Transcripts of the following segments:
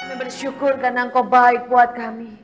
Kami bersyukur karena Engkau baik buat kami.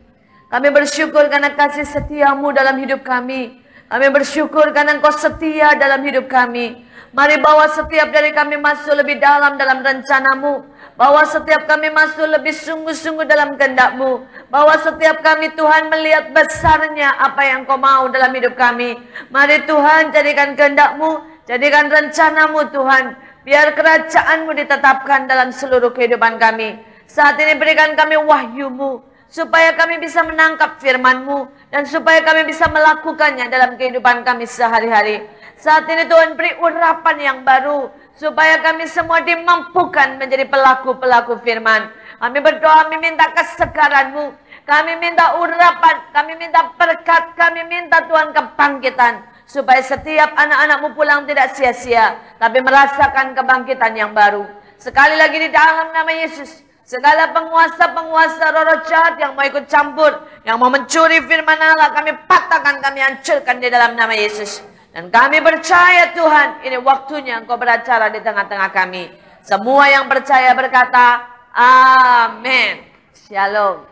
Kami bersyukur karena kasih setiamu dalam hidup kami. Kami bersyukur karena Engkau setia dalam hidup kami. Mari bawa setiap dari kami masuk lebih dalam rencanamu. Bawa setiap kami masuk lebih sungguh-sungguh dalam kehendak-Mu. Bawa setiap kami Tuhan melihat besarnya apa yang Kau mau dalam hidup kami. Mari Tuhan jadikan kehendak-Mu, jadikan rencana-Mu Tuhan. Biar kerajaan-Mu ditetapkan dalam seluruh kehidupan kami. Saat ini berikan kami wahyu-Mu, supaya kami bisa menangkap firman-Mu, dan supaya kami bisa melakukannya dalam kehidupan kami sehari-hari. Saat ini Tuhan beri urapan yang baru, supaya kami semua dimampukan menjadi pelaku-pelaku firman. Kami berdoa, kami minta kesegaran-Mu, kami minta urapan, kami minta berkat, kami minta Tuhan kebangkitan. Supaya setiap anak-anak-Mu pulang tidak sia-sia, tapi merasakan kebangkitan yang baru. Sekali lagi di dalam nama Yesus, segala penguasa-penguasa roh jahat yang mau ikut campur, yang mau mencuri firman Allah, kami patahkan, kami hancurkan di dalam nama Yesus. Dan kami percaya Tuhan, ini waktunya Engkau beracara di tengah-tengah kami. Semua yang percaya berkata, amin. Shalom.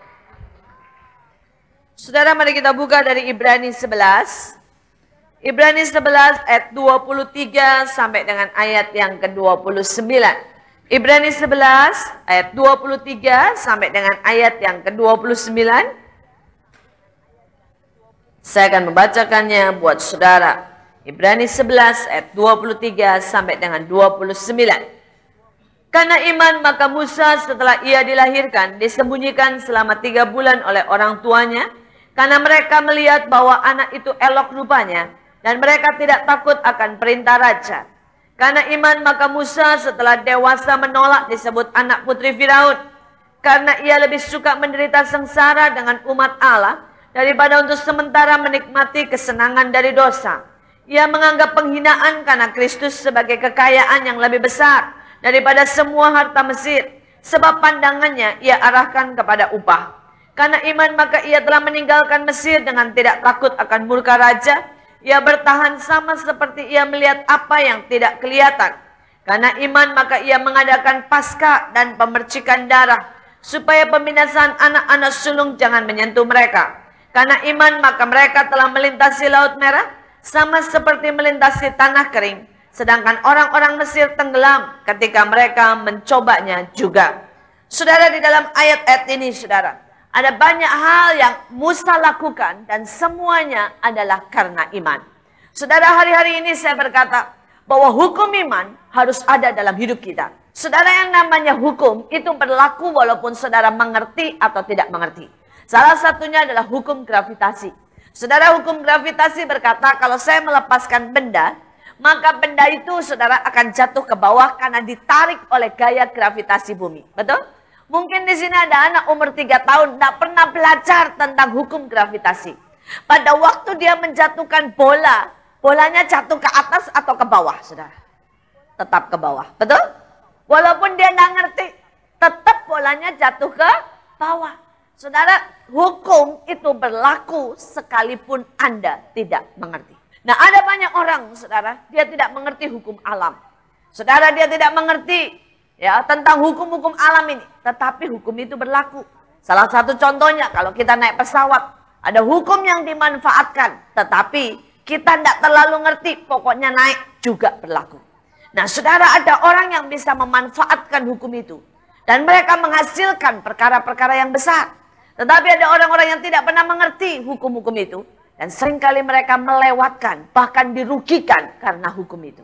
Saudara, mari kita buka dari Ibrani 11. Ibrani 11 ayat 23 sampai dengan ayat yang ke-29. Ibrani 11 ayat 23 sampai dengan ayat yang ke-29. Saya akan membacakannya buat saudara. Ibrani 11 ayat 23 sampai dengan 29. Karena iman maka Musa setelah ia dilahirkan disembunyikan selama 3 bulan oleh orang tuanya. Karena mereka melihat bahwa anak itu elok rupanya. Dan mereka tidak takut akan perintah raja. Karena iman maka Musa setelah dewasa menolak disebut anak putri Firaun. Karena ia lebih suka menderita sengsara dengan umat Allah daripada untuk sementara menikmati kesenangan dari dosa. Ia menganggap penghinaan karena Kristus sebagai kekayaan yang lebih besar daripada semua harta Mesir. Sebab pandangannya ia arahkan kepada upah. Karena iman maka ia telah meninggalkan Mesir dengan tidak takut akan murka raja. Ia bertahan sama seperti ia melihat apa yang tidak kelihatan. Karena iman maka ia mengadakan Paskah dan pemercikan darah, supaya pembinasaan anak-anak sulung jangan menyentuh mereka. Karena iman maka mereka telah melintasi Laut Merah, sama seperti melintasi tanah kering. Sedangkan orang-orang Mesir tenggelam ketika mereka mencobanya juga. Saudara, di dalam ayat-ayat ini saudara, ada banyak hal yang Musa lakukan dan semuanya adalah karena iman. Saudara, hari-hari ini saya berkata bahwa hukum iman harus ada dalam hidup kita. Saudara, yang namanya hukum itu berlaku walaupun saudara mengerti atau tidak mengerti. Salah satunya adalah hukum gravitasi. Saudara, hukum gravitasi berkata kalau saya melepaskan benda, maka benda itu saudara akan jatuh ke bawah karena ditarik oleh gaya gravitasi bumi. Betul? Mungkin di sini ada anak umur 3 tahun tidak pernah belajar tentang hukum gravitasi. Pada waktu dia menjatuhkan bola, bolanya jatuh ke atas atau ke bawah, saudara? Tetap ke bawah, betul? Walaupun dia tidak ngerti, tetap bolanya jatuh ke bawah. Saudara, hukum itu berlaku sekalipun Anda tidak mengerti. Nah, ada banyak orang, saudara, dia tidak mengerti hukum alam. Saudara, dia tidak mengerti ya tentang hukum-hukum alam ini, tetapi hukum itu berlaku. Salah satu contohnya kalau kita naik pesawat, ada hukum yang dimanfaatkan, tetapi kita tidak terlalu ngerti, pokoknya naik juga berlaku. Nah, saudara, ada orang yang bisa memanfaatkan hukum itu dan mereka menghasilkan perkara-perkara yang besar. Tetapi ada orang-orang yang tidak pernah mengerti hukum-hukum itu dan seringkali mereka melewatkan, bahkan dirugikan karena hukum itu.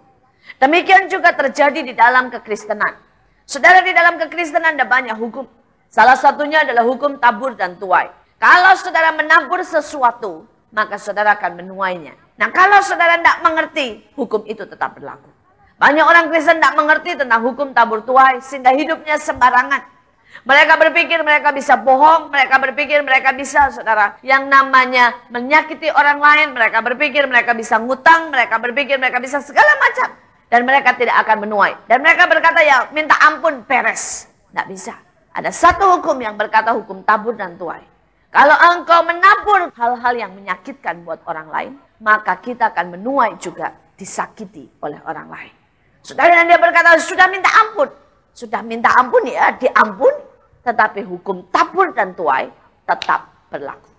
Demikian juga terjadi di dalam kekristenan. Saudara, di dalam kekristenan ada banyak hukum. Salah satunya adalah hukum tabur dan tuai. Kalau saudara menabur sesuatu, maka saudara akan menuainya. Nah, kalau saudara tidak mengerti, hukum itu tetap berlaku. Banyak orang Kristen tidak mengerti tentang hukum tabur tuai, sehingga hidupnya sembarangan. Mereka berpikir mereka bisa bohong, mereka berpikir mereka bisa, saudara, yang namanya menyakiti orang lain, mereka berpikir mereka bisa ngutang, mereka berpikir mereka bisa segala macam. Dan mereka tidak akan menuai. Dan mereka berkata, ya minta ampun, beres. Tidak bisa. Ada satu hukum yang berkata hukum tabur dan tuai. Kalau engkau menabur hal-hal yang menyakitkan buat orang lain, maka kita akan menuai juga disakiti oleh orang lain. Saudara, dan dia berkata, sudah minta ampun. Sudah minta ampun ya, diampun. tetapi hukum tabur dan tuai tetap berlaku.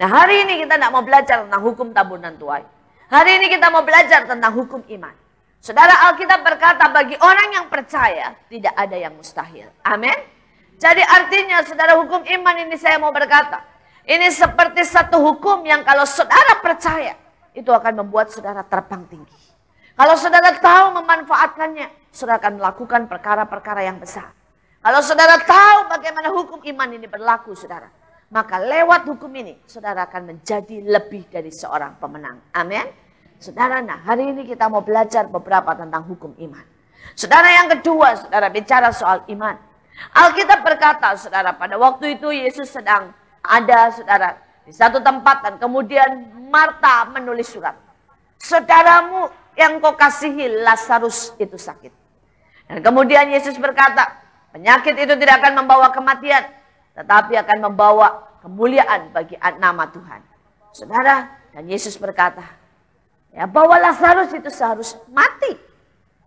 Nah, hari ini kita tidak mau belajar tentang hukum tabur dan tuai. Hari ini kita mau belajar tentang hukum iman. Saudara, Alkitab berkata bagi orang yang percaya tidak ada yang mustahil. Amin. Jadi artinya saudara, hukum iman ini saya mau berkata, ini seperti satu hukum yang kalau saudara percaya, itu akan membuat saudara terbang tinggi. Kalau saudara tahu memanfaatkannya, saudara akan melakukan perkara-perkara yang besar. Kalau saudara tahu bagaimana hukum iman ini berlaku, saudara, maka lewat hukum ini, saudara akan menjadi lebih dari seorang pemenang. Amin. Saudara, nah hari ini kita mau belajar beberapa tentang hukum iman. Saudara, yang kedua, saudara bicara soal iman. Alkitab berkata, saudara, pada waktu itu Yesus sedang ada, saudara, di satu tempat dan kemudian Marta menulis surat. Saudaramu yang kau kasihi Lazarus itu sakit. Dan kemudian Yesus berkata, penyakit itu tidak akan membawa kematian, tetapi akan membawa kemuliaan bagi nama Tuhan. Saudara, dan Yesus berkata, ya, bahwa Lazarus itu seharusnya mati.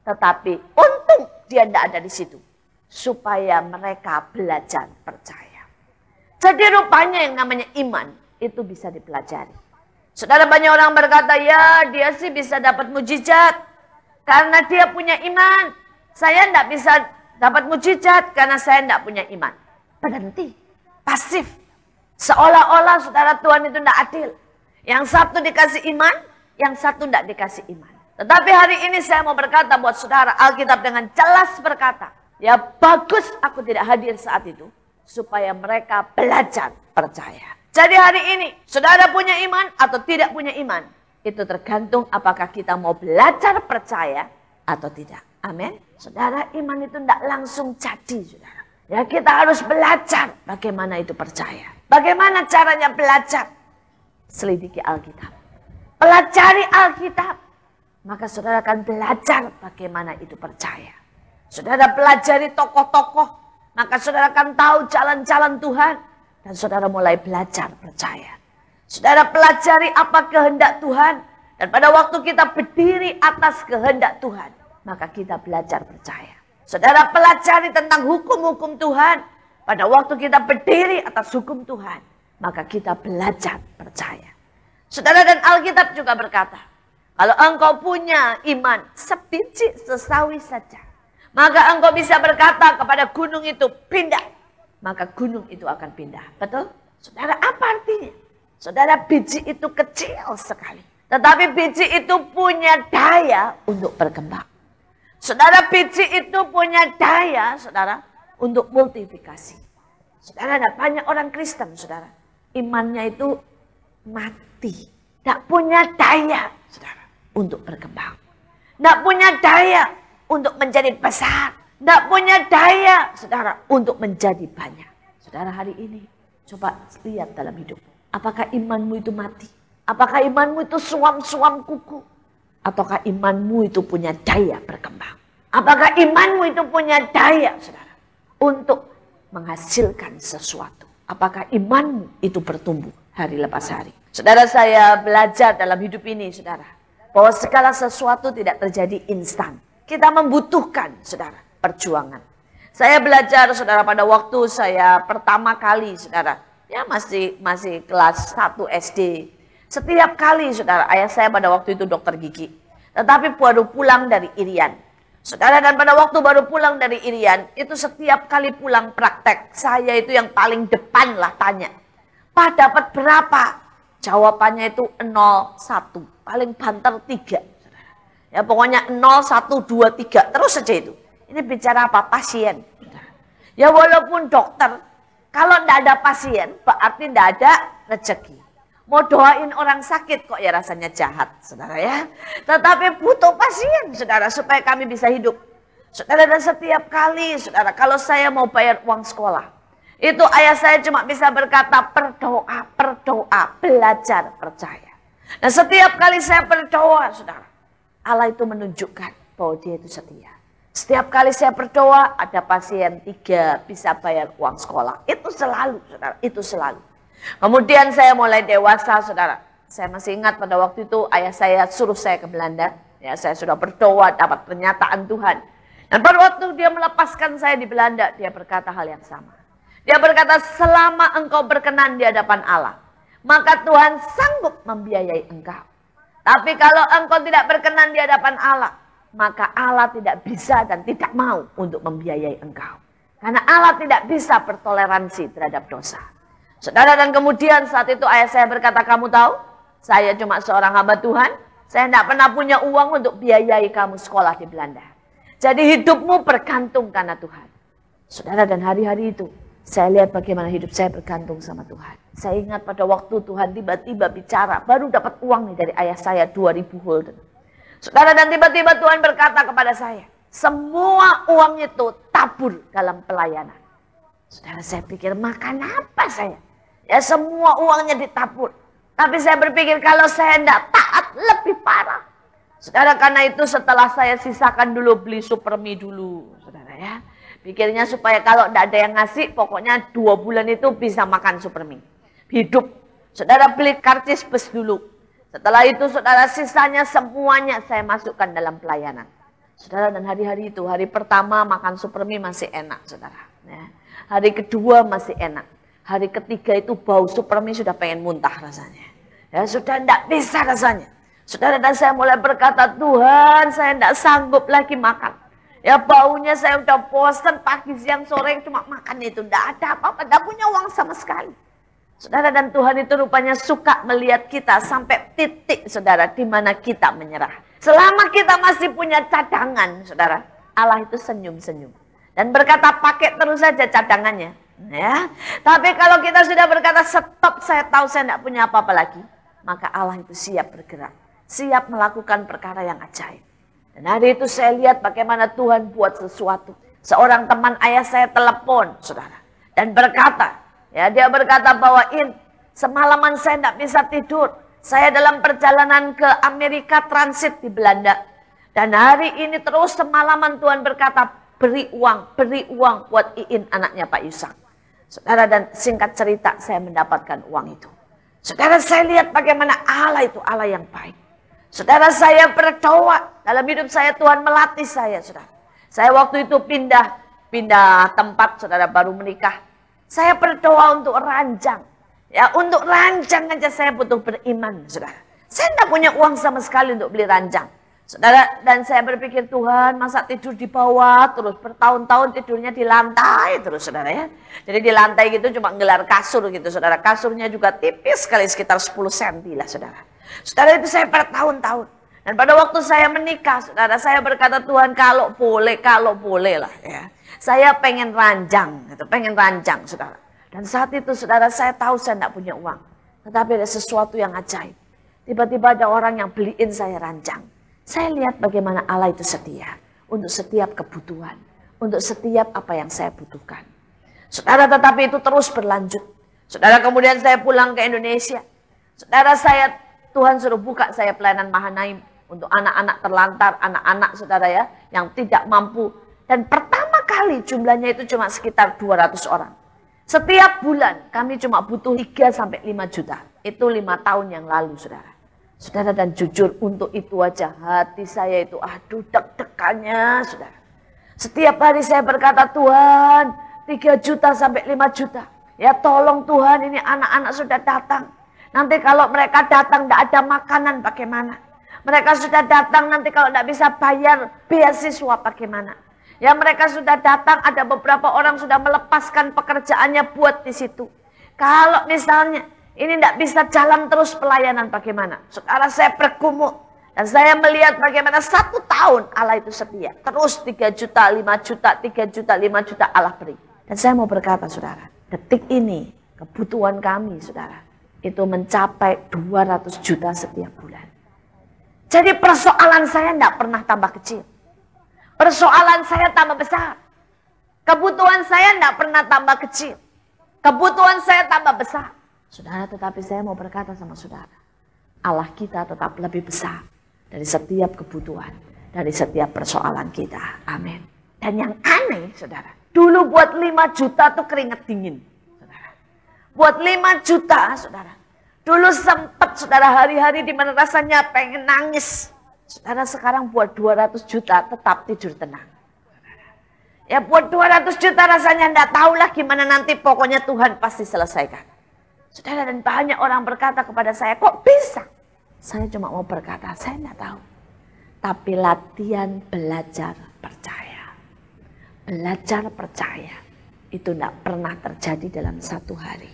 Tetapi untung dia tidak ada di situ. Supaya mereka belajar percaya. Jadi rupanya yang namanya iman itu bisa dipelajari. Saudara, banyak orang berkata, ya dia sih bisa dapat mujizat karena dia punya iman. Saya tidak bisa dapat mujizat karena saya tidak punya iman. Berhenti. Pasif. Seolah-olah saudara, Tuhan itu tidak adil. Yang satu dikasih iman, yang satu tidak dikasih iman. Tetapi hari ini saya mau berkata buat saudara, Alkitab dengan jelas berkata, ya bagus aku tidak hadir saat itu, supaya mereka belajar percaya. Jadi hari ini, saudara punya iman atau tidak punya iman, itu tergantung apakah kita mau belajar percaya atau tidak. Amin. Saudara, iman itu tidak langsung jadi, saudara. Ya, kita harus belajar bagaimana itu percaya. Bagaimana caranya belajar? Selidiki Alkitab. Pelajari Alkitab. Maka saudara akan belajar bagaimana itu percaya. Saudara pelajari tokoh-tokoh. Maka saudara akan tahu jalan-jalan Tuhan. Dan saudara mulai belajar percaya. Saudara pelajari apa kehendak Tuhan. Dan pada waktu kita berdiri atas kehendak Tuhan, maka kita belajar percaya. Saudara pelajari tentang hukum-hukum Tuhan. Pada waktu kita berdiri atas hukum Tuhan, maka kita belajar percaya. Saudara, dan Alkitab juga berkata, kalau engkau punya iman sebiji sesawi saja, maka engkau bisa berkata kepada gunung itu pindah, maka gunung itu akan pindah. Betul? Saudara, apa artinya? Saudara, biji itu kecil sekali, tetapi biji itu punya daya untuk berkembang. Saudara, biji itu punya daya, saudara, untuk multiplikasi. Saudara, ada banyak orang Kristen, saudara, imannya itu mati. Tidak punya daya, saudara, untuk berkembang. Tidak punya daya untuk menjadi besar. Tidak punya daya, saudara, untuk menjadi banyak. Saudara, hari ini coba lihat dalam hidup. Apakah imanmu itu mati? Apakah imanmu itu suam-suam kuku? Ataukah imanmu itu punya daya berkembang? Apakah imanmu itu punya daya, saudara, untuk menghasilkan sesuatu? Apakah imanmu itu bertumbuh hari lepas hari? Saudara, saya belajar dalam hidup ini, saudara, bahwa segala sesuatu tidak terjadi instan. Kita membutuhkan, saudara, perjuangan. Saya belajar, saudara, pada waktu saya pertama kali, saudara, ya masih kelas 1 SD. Setiap kali, saudara, ayah saya pada waktu itu dokter gigi. Tetapi baru pulang dari Irian. Saudara, dan pada waktu baru pulang dari Irian, itu setiap kali pulang praktek, saya itu yang paling depan lah tanya, Pak, dapat berapa? Jawabannya itu 0, 1. Paling banter 3. Ya pokoknya 0, 1, 2, 3. Terus saja itu. Ini bicara apa? Pasien. Ya walaupun dokter, kalau tidak ada pasien, berarti tidak ada rezeki. Mau doain orang sakit kok ya rasanya jahat, saudara ya. Tetapi butuh pasien, saudara, supaya kami bisa hidup. Saudara, dan setiap kali, saudara, kalau saya mau bayar uang sekolah, itu ayah saya cuma bisa berkata berdoa, berdoa, belajar percaya. Nah, setiap kali saya berdoa, saudara, Allah itu menunjukkan bahwa dia itu setia. Setiap kali saya berdoa, ada pasien 3 bisa bayar uang sekolah. Itu selalu, saudara, itu selalu. Kemudian saya mulai dewasa, saudara. Saya masih ingat pada waktu itu ayah saya suruh saya ke Belanda. Ya, saya sudah berdoa, dapat pernyataan Tuhan. Dan pada waktu dia melepaskan saya di Belanda, dia berkata hal yang sama. Dia berkata, selama engkau berkenan di hadapan Allah, maka Tuhan sanggup membiayai engkau. Tapi kalau engkau tidak berkenan di hadapan Allah, maka Allah tidak bisa dan tidak mau untuk membiayai engkau. Karena Allah tidak bisa bertoleransi terhadap dosa. Saudara, dan kemudian saat itu ayah saya berkata, kamu tahu, saya cuma seorang hamba Tuhan, saya tidak pernah punya uang untuk biayai kamu sekolah di Belanda. Jadi hidupmu bergantung karena Tuhan. Saudara, dan hari-hari itu, saya lihat bagaimana hidup saya bergantung sama Tuhan. Saya ingat pada waktu Tuhan tiba-tiba bicara, baru dapat uang nih dari ayah saya 2.000 gulden. Saudara, dan tiba-tiba Tuhan berkata kepada saya, semua uang itu tabur dalam pelayanan. Saudara, saya pikir makan apa saya? Ya semua uangnya ditabur. Tapi saya berpikir kalau saya tidak taat lebih parah. Saudara, karena itu setelah saya sisakan dulu beli Supermi dulu. Saudara ya. Pikirnya supaya kalau tidak ada yang ngasih, pokoknya 2 bulan itu bisa makan Supermi. Hidup. Saudara, beli karcis bus dulu. Setelah itu saudara, sisanya semuanya saya masukkan dalam pelayanan. Saudara, dan hari-hari itu, hari pertama makan Supermi masih enak saudara. Ya. Hari kedua masih enak. Hari ketiga itu bau Supermi sudah pengen muntah rasanya. Ya sudah tidak bisa rasanya. Saudara, dan saya mulai berkata, Tuhan saya tidak sanggup lagi makan. Ya baunya saya udah bosan, pagi siang sore cuma makan itu. Tidak ada apa-apa, tidak punya uang sama sekali. Saudara, dan Tuhan itu rupanya suka melihat kita sampai titik saudara di mana kita menyerah. Selama kita masih punya cadangan saudara, Allah itu senyum-senyum. Dan berkata pakai terus saja cadangannya. Ya, tapi kalau kita sudah berkata stop, saya tahu saya tidak punya apa-apa lagi, maka Allah itu siap bergerak, siap melakukan perkara yang ajaib. Dan hari itu saya lihat bagaimana Tuhan buat sesuatu. Seorang teman ayah saya telepon, saudara, dan berkata, ya dia berkata bahwa semalaman saya tidak bisa tidur. Saya dalam perjalanan ke Amerika transit di Belanda. Dan hari ini terus semalaman Tuhan berkata, beri uang buat Iin anaknya Pak Yusak. Saudara, dan singkat cerita saya mendapatkan uang itu. Saudara, saya lihat bagaimana Allah itu Allah yang baik. Saudara, saya berdoa dalam hidup saya, Tuhan melatih saya, saudara. Saya waktu itu pindah tempat, saudara, baru menikah. Saya berdoa untuk ranjang. Ya, untuk ranjang aja saya butuh beriman, saudara. Saya tidak punya uang sama sekali untuk beli ranjang. Saudara, dan saya berpikir, Tuhan masa tidur di bawah terus, bertahun-tahun tidurnya di lantai terus saudara ya. Jadi di lantai gitu cuma ngelar kasur gitu saudara. Kasurnya juga tipis sekali, sekitar 10 cm lah saudara. Saudara, itu saya bertahun-tahun. Dan pada waktu saya menikah saudara, saya berkata, Tuhan kalau boleh lah ya. Saya pengen ranjang gitu, pengen ranjang saudara. Dan saat itu saudara, saya tahu saya tidak punya uang. Tetapi ada sesuatu yang ajaib. Tiba-tiba ada orang yang beliin saya ranjang. Saya lihat bagaimana Allah itu setia untuk setiap kebutuhan, untuk setiap apa yang saya butuhkan. Saudara, tetapi itu terus berlanjut. Saudara, kemudian saya pulang ke Indonesia. Saudara, Tuhan suruh buka saya pelayanan Mahanaim untuk anak-anak terlantar, anak-anak saudara ya, yang tidak mampu. Dan pertama kali jumlahnya itu cuma sekitar 200 orang. Setiap bulan kami cuma butuh 3-5 juta. Itu 5 tahun yang lalu saudara. Saudara, dan jujur untuk itu aja hati saya itu aduh deg-degannya saudara. Setiap hari saya berkata, Tuhan 3 juta sampai 5 juta. Ya tolong Tuhan, ini anak-anak sudah datang. Nanti kalau mereka datang tidak ada makanan bagaimana? Mereka sudah datang nanti kalau tidak bisa bayar beasiswa bagaimana? Ya mereka sudah datang, ada beberapa orang sudah melepaskan pekerjaannya buat di situ. Kalau misalnya ini tidak bisa jalan terus pelayanan bagaimana? Saudara, saya bergumul. Dan saya melihat bagaimana 1 tahun Allah itu setia. Terus 3 juta, 5 juta, 3 juta, 5 juta Allah beri. Dan saya mau berkata saudara, detik ini kebutuhan kami saudara, itu mencapai 200 juta setiap bulan. Jadi persoalan saya tidak pernah tambah kecil. Persoalan saya tambah besar. Kebutuhan saya tidak pernah tambah kecil. Kebutuhan saya tambah besar. Saudara, tetapi saya mau berkata sama saudara, Allah kita tetap lebih besar dari setiap kebutuhan, dari setiap persoalan kita. Amin. Dan yang aneh, saudara, dulu buat 5 juta tuh keringet dingin. Saudara. Buat 5 juta, saudara. Dulu sempat, saudara, hari-hari di mana rasanya pengen nangis. Saudara, sekarang buat 200 juta tetap tidur tenang. Saudara. Ya buat 200 juta rasanya enggak tahulah gimana nanti, pokoknya Tuhan pasti selesaikan. Saudara, dan banyak orang berkata kepada saya, kok bisa? Saya cuma mau berkata, saya enggak tahu. Tapi latihan belajar percaya. Belajar percaya itu enggak pernah terjadi dalam satu hari.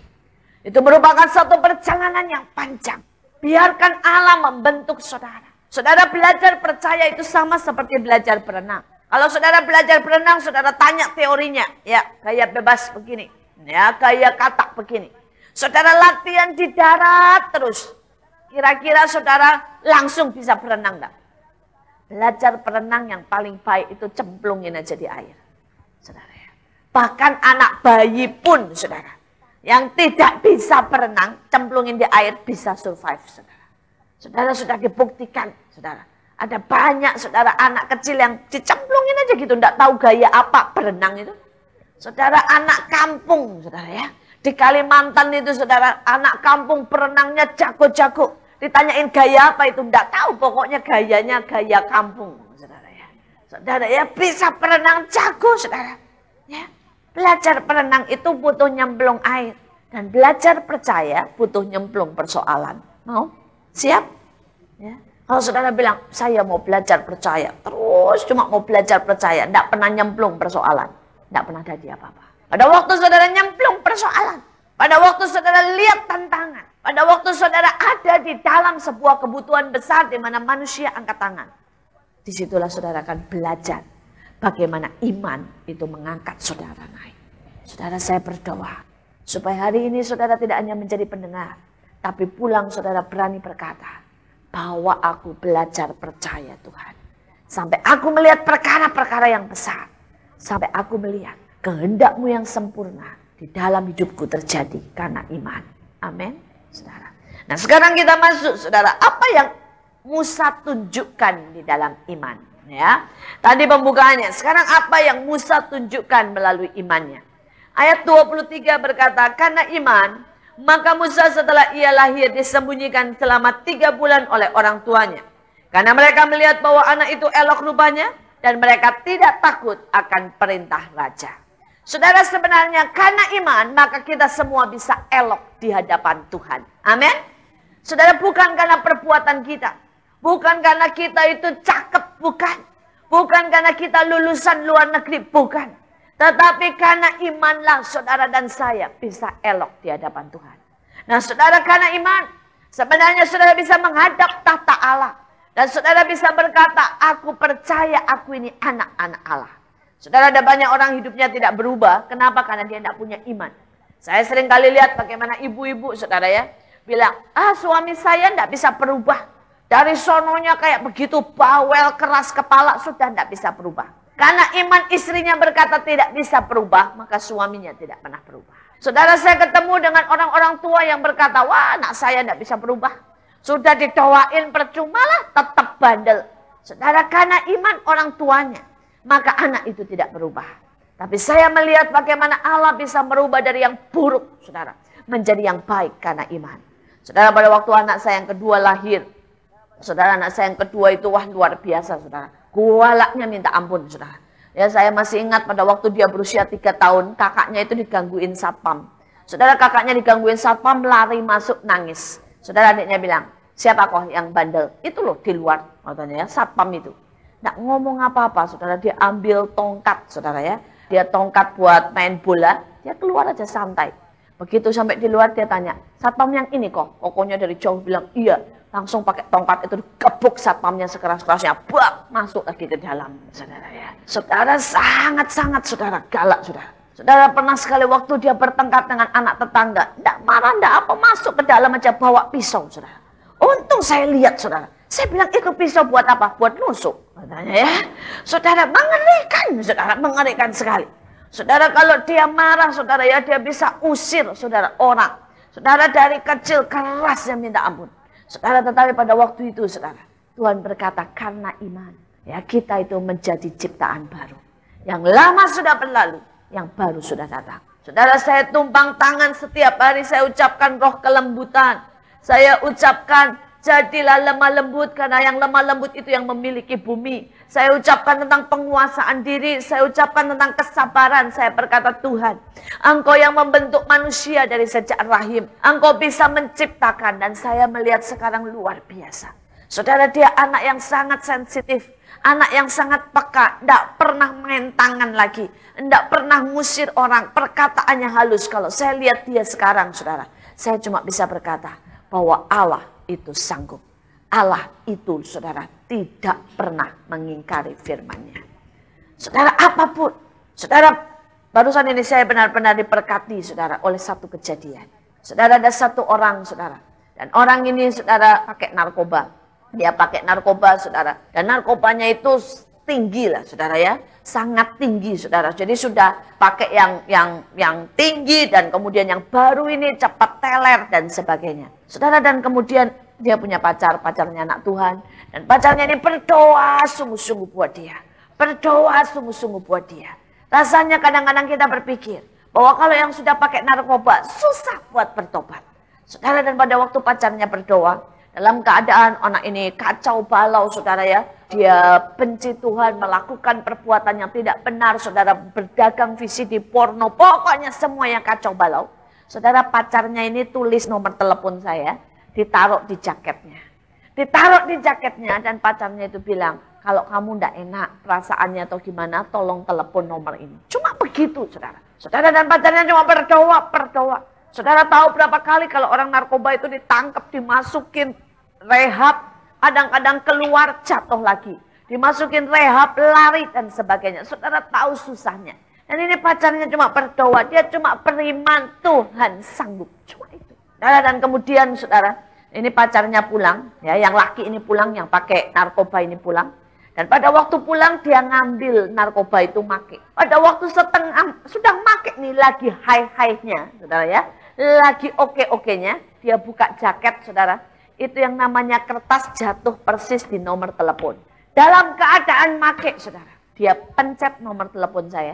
Itu merupakan satu perjalanan yang panjang. Biarkan Allah membentuk saudara. Saudara belajar percaya itu sama seperti belajar berenang. Kalau saudara belajar berenang, saudara tanya teorinya. Ya, kayak bebas begini. Ya, kayak katak begini. Saudara latihan di darat terus. Kira-kira saudara langsung bisa berenang enggak? Belajar berenang yang paling baik itu cemplungin aja di air. Saudara ya. Bahkan anak bayi pun saudara. Yang tidak bisa berenang, cemplungin di air bisa survive saudara. Saudara sudah dibuktikan saudara. Ada banyak saudara anak kecil yang dicemplungin aja gitu. Enggak tahu gaya apa berenang itu. Saudara anak kampung saudara ya. Di Kalimantan itu saudara anak kampung berenangnya jago-jago. Ditanyain gaya apa itu. Enggak tahu pokoknya gayanya gaya kampung saudara ya. Saudara ya bisa berenang jago saudara. Ya. Belajar berenang itu butuh nyemplung air. Dan belajar percaya butuh nyemplung persoalan. Mau? Siap? Ya. Kalau saudara bilang, saya mau belajar percaya. Terus cuma mau belajar percaya. Tidak pernah nyemplung persoalan. Tidak pernah jadi apa-apa. Pada waktu saudara nyemplung persoalan. Pada waktu saudara lihat tantangan. Pada waktu saudara ada di dalam sebuah kebutuhan besar di mana manusia angkat tangan. Disitulah saudara akan belajar bagaimana iman itu mengangkat saudara naik. Saudara, saya berdoa. Supaya hari ini saudara tidak hanya menjadi pendengar. Tapi pulang saudara berani berkata. Bahwa aku belajar percaya Tuhan. Sampai aku melihat perkara-perkara yang besar. Sampai aku melihat kehendak-Mu yang sempurna di dalam hidupku terjadi karena iman. Amin, saudara. Nah sekarang kita masuk saudara. Apa yang Musa tunjukkan di dalam iman? Ya, tadi pembukaannya. Sekarang apa yang Musa tunjukkan melalui imannya? Ayat 23 berkata, karena iman, maka Musa setelah ia lahir disembunyikan selama 3 bulan oleh orang tuanya. Karena mereka melihat bahwa anak itu elok rupanya dan mereka tidak takut akan perintah raja. Saudara, sebenarnya karena iman maka kita semua bisa elok di hadapan Tuhan. Amin. Saudara, bukan karena perbuatan kita. Bukan karena kita itu cakep, bukan. Bukan karena kita lulusan luar negeri, bukan. Tetapi karena imanlah saudara dan saya bisa elok di hadapan Tuhan. Nah saudara, karena iman, sebenarnya saudara bisa menghadap tahta Allah. Dan saudara bisa berkata, aku percaya aku ini anak-anak Allah. Saudara, ada banyak orang hidupnya tidak berubah. Kenapa? Karena dia tidak punya iman. Saya sering kali lihat bagaimana ibu-ibu saudara ya. Bilang, suami saya tidak bisa berubah. Dari sononya kayak begitu bawel, keras kepala, sudah tidak bisa berubah. Karena iman istrinya berkata tidak bisa berubah, maka suaminya tidak pernah berubah. Saudara, saya ketemu dengan orang-orang tua yang berkata, wah anak saya tidak bisa berubah. Sudah didoain percuma lah, tetap bandel. Saudara, karena iman orang tuanya, maka anak itu tidak berubah. Tapi saya melihat bagaimana Allah bisa merubah dari yang buruk, saudara, menjadi yang baik karena iman. Saudara, pada waktu anak saya yang kedua lahir, saudara, anak saya yang kedua itu wah luar biasa, saudara. Kualaknya minta ampun, saudara. Ya, saya masih ingat pada waktu dia berusia 3 tahun, kakaknya itu digangguin satpam. Saudara, kakaknya digangguin satpam, lari masuk nangis. Saudara, adiknya bilang, siapa kok yang bandel? Itu loh di luar, katanya ya, satpam itu. Nggak ngomong apa-apa, saudara, dia ambil tongkat, saudara ya. Dia tongkat buat main bola, dia keluar aja santai. Begitu sampai di luar dia tanya, satpam yang ini kok? Pokoknya dari jauh bilang, iya. Langsung pakai tongkat itu dikebuk satpamnya sekeras-kerasnya, bak, masuk lagi ke dalam, saudara ya. Saudara, sangat-sangat saudara galak, saudara. Saudara, pernah sekali waktu dia bertengkar dengan anak tetangga, enggak marah, enggak apa, masuk ke dalam aja bawa pisau, saudara. Untung saya lihat, saudara. Saya bilang, itu pisau buat apa? Buat nusuk, katanya ya. Saudara, mengerikan, saudara, mengerikan sekali. Saudara, kalau dia marah, saudara ya, dia bisa usir, saudara, orang. Saudara, dari kecil kerasnya minta ampun. Saudara, tetapi pada waktu itu, saudara, Tuhan berkata, karena iman, ya kita itu menjadi ciptaan baru. Yang lama sudah berlalu, yang baru sudah datang. Saudara, saya tumpang tangan setiap hari, saya ucapkan roh kelembutan. Saya ucapkan Jadilah lemah lembut, karena yang lemah lembut itu yang memiliki bumi. Saya ucapkan tentang penguasaan diri, saya ucapkan tentang kesabaran. Saya berkata, Tuhan, Engkau yang membentuk manusia dari sejak rahim. Engkau bisa menciptakan, dan saya melihat sekarang luar biasa. Saudara, dia anak yang sangat sensitif, anak yang sangat peka, tidak pernah main tangan lagi, tidak pernah ngusir orang, perkataannya halus. Kalau saya lihat dia sekarang, saudara, saya cuma bisa berkata bahwa Allah itu sanggup. Allah itu, saudara, tidak pernah mengingkari firman-Nya. Saudara, apapun, saudara, barusan ini saya benar-benar diberkati, saudara, oleh satu kejadian. Saudara, ada satu orang, saudara, dan orang ini, saudara, pakai narkoba. Dia pakai narkoba, saudara, dan narkobanya itu tinggi lah, saudara ya, sangat tinggi, saudara. Jadi sudah pakai yang tinggi, dan kemudian yang baru ini cepat teler dan sebagainya, saudara. Dan kemudian dia punya pacar, pacarnya anak Tuhan, dan pacarnya ini berdoa sungguh-sungguh buat dia, berdoa sungguh-sungguh buat dia. Rasanya kadang-kadang kita berpikir bahwa kalau yang sudah pakai narkoba susah buat bertobat, saudara. Dan pada waktu pacarnya berdoa, dalam keadaan anak ini kacau balau, saudara ya. Dia benci Tuhan, melakukan perbuatan yang tidak benar, saudara, berdagang VCD porno, pokoknya semua yang kacau balau. Saudara, pacarnya ini tulis nomor telepon saya, ditaruh di jaketnya. Ditaruh di jaketnya, dan pacarnya itu bilang, kalau kamu ndak enak perasaannya atau gimana, tolong telepon nomor ini. Cuma begitu, saudara. Saudara, dan pacarnya cuma berdoa. Saudara tahu berapa kali kalau orang narkoba itu ditangkap, dimasukin rehab, kadang-kadang keluar jatuh lagi, dimasukin rehab, lari dan sebagainya. Saudara tahu susahnya. Dan ini pacarnya cuma berdoa, dia cuma beriman, Tuhan sanggup, cuma itu. Dan kemudian, saudara, ini pacarnya pulang, ya, yang laki ini pulang, yang pakai narkoba ini pulang. Dan pada waktu pulang dia ngambil narkoba itu, make. Pada waktu setengah sudah make nih, lagi high-high-nya, saudara ya, lagi oke-oke-nya, dia buka jaket, saudara. Itu yang namanya kertas jatuh persis di nomor telepon. Dalam keadaan make, saudara, dia pencet nomor telepon saya.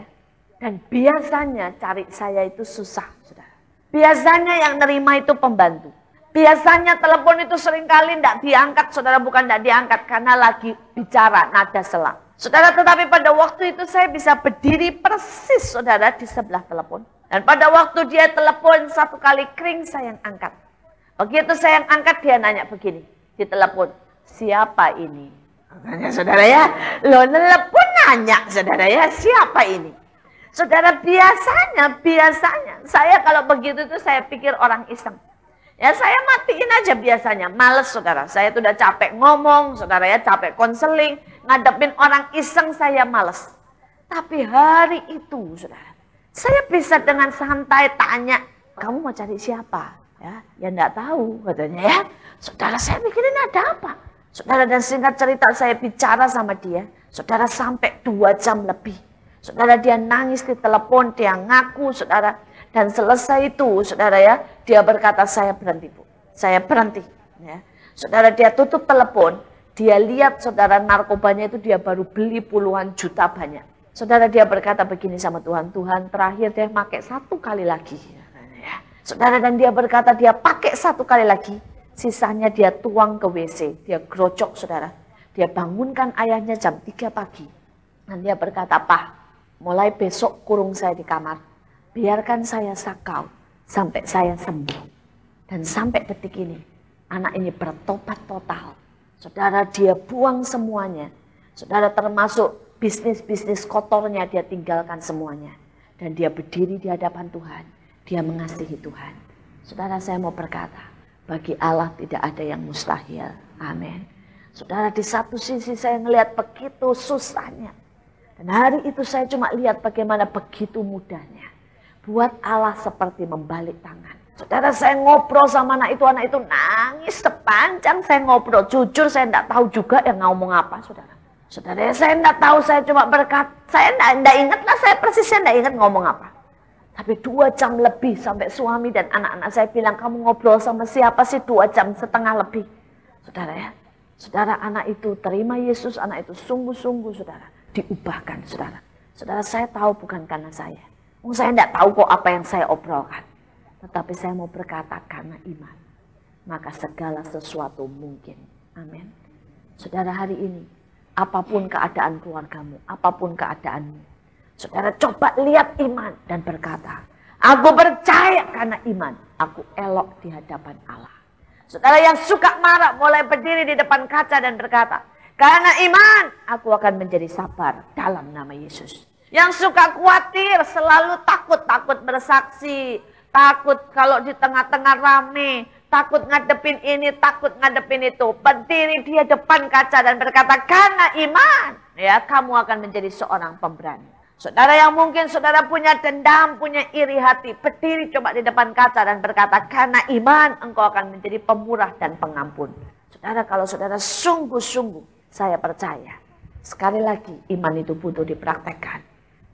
Dan biasanya cari saya itu susah, saudara. Biasanya yang nerima itu pembantu. Biasanya telepon itu seringkali tidak diangkat, saudara, bukan tidak diangkat, karena lagi bicara, nada selang. Saudara, tetapi pada waktu itu saya bisa berdiri persis, saudara, di sebelah telepon. Dan pada waktu dia telepon satu kali kering, saya yang angkat. Begitu saya yang angkat, dia nanya begini, di telepon, siapa ini? Tanya, saudara ya, lo telepon nanya, saudara ya, siapa ini? Saudara, biasanya, saya kalau begitu tuh saya pikir orang iseng. Ya saya matiin aja biasanya, males, saudara. Saya tuh udah capek ngomong, saudara ya, capek konseling, ngadepin orang iseng saya males. Tapi hari itu, saudara, saya bisa dengan santai tanya, kamu mau cari siapa? Ya enggak tahu, katanya ya. Saudara, saya mikirin ada apa? Saudara, dan singkat cerita saya bicara sama dia, saudara, sampai 2 jam lebih. Saudara, dia nangis di telepon, dia ngaku, saudara. Dan selesai itu, saudara ya, dia berkata, saya berhenti, Bu. Saya berhenti. Ya. Saudara, dia tutup telepon, dia lihat, saudara, narkobanya itu dia baru beli puluhan juta banyak. Saudara, dia berkata begini sama Tuhan, Tuhan, terakhir dia pakai 1 kali lagi. Saudara, dan dia berkata dia pakai 1 kali lagi, sisanya dia tuang ke WC, dia gerocok, saudara. Dia bangunkan ayahnya jam 3 pagi. Dan dia berkata, Pak, mulai besok kurung saya di kamar. Biarkan saya sakau sampai saya sembuh. Dan sampai detik ini, anak ini bertobat total. Saudara, dia buang semuanya. Saudara, termasuk bisnis-bisnis kotornya dia tinggalkan semuanya. Dan dia berdiri di hadapan Tuhan. Dia mengasihi Tuhan. Saudara, saya mau berkata, bagi Allah tidak ada yang mustahil. Amin. Saudara, di satu sisi saya melihat begitu susahnya. Dan hari itu saya cuma lihat bagaimana begitu mudahnya. Buat Allah seperti membalik tangan. Saudara, saya ngobrol sama anak itu nangis sepanjang saya ngobrol. Jujur saya tidak tahu juga yang ngomong apa, saudara. Saudara, saya tidak tahu, saya cuma berkata, saya tidak ingat lah, saya persisnya tidak ingat ngomong apa. Tapi 2 jam lebih sampai suami dan anak-anak saya bilang, kamu ngobrol sama siapa sih 2,5 jam lebih. Saudara ya, saudara, anak itu terima Yesus, anak itu sungguh-sungguh, saudara, diubahkan, saudara. Saudara, saya tahu bukan karena saya. Saya tidak tahu kok apa yang saya obrolkan. Tetapi saya mau berkata karena iman. maka segala sesuatu mungkin. Amin. Saudara, hari ini, apapun keadaan keluargamu, apapun keadaanmu, saudara coba lihat iman dan berkata, aku percaya karena iman, aku elok di hadapan Allah. Saudara yang suka marah, mulai berdiri di depan kaca dan berkata, karena iman, aku akan menjadi sabar dalam nama Yesus. Yang suka khawatir, selalu takut bersaksi, takut kalau di tengah-tengah rame, takut ngadepin ini, takut ngadepin itu. Berdiri dia depan kaca dan berkata, karena iman, ya kamu akan menjadi seorang pemberani. Saudara yang mungkin saudara punya dendam, punya iri hati, berdiri coba di depan kaca dan berkata, karena iman engkau akan menjadi pemurah dan pengampun. Saudara, kalau saudara sungguh-sungguh, saya percaya, sekali lagi iman itu butuh dipraktekkan.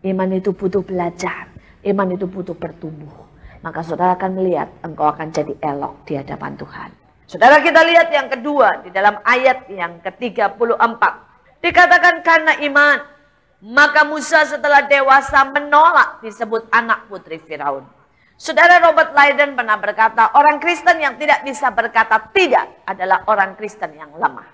Iman itu butuh belajar, iman itu butuh bertumbuh. Maka saudara akan melihat engkau akan jadi elok di hadapan Tuhan. Saudara, kita lihat yang kedua di dalam ayat yang ke-34. Dikatakan karena iman, maka Musa setelah dewasa menolak disebut anak putri Firaun. Saudara, Robert Liardon pernah berkata, orang Kristen yang tidak bisa berkata tidak adalah orang Kristen yang lemah.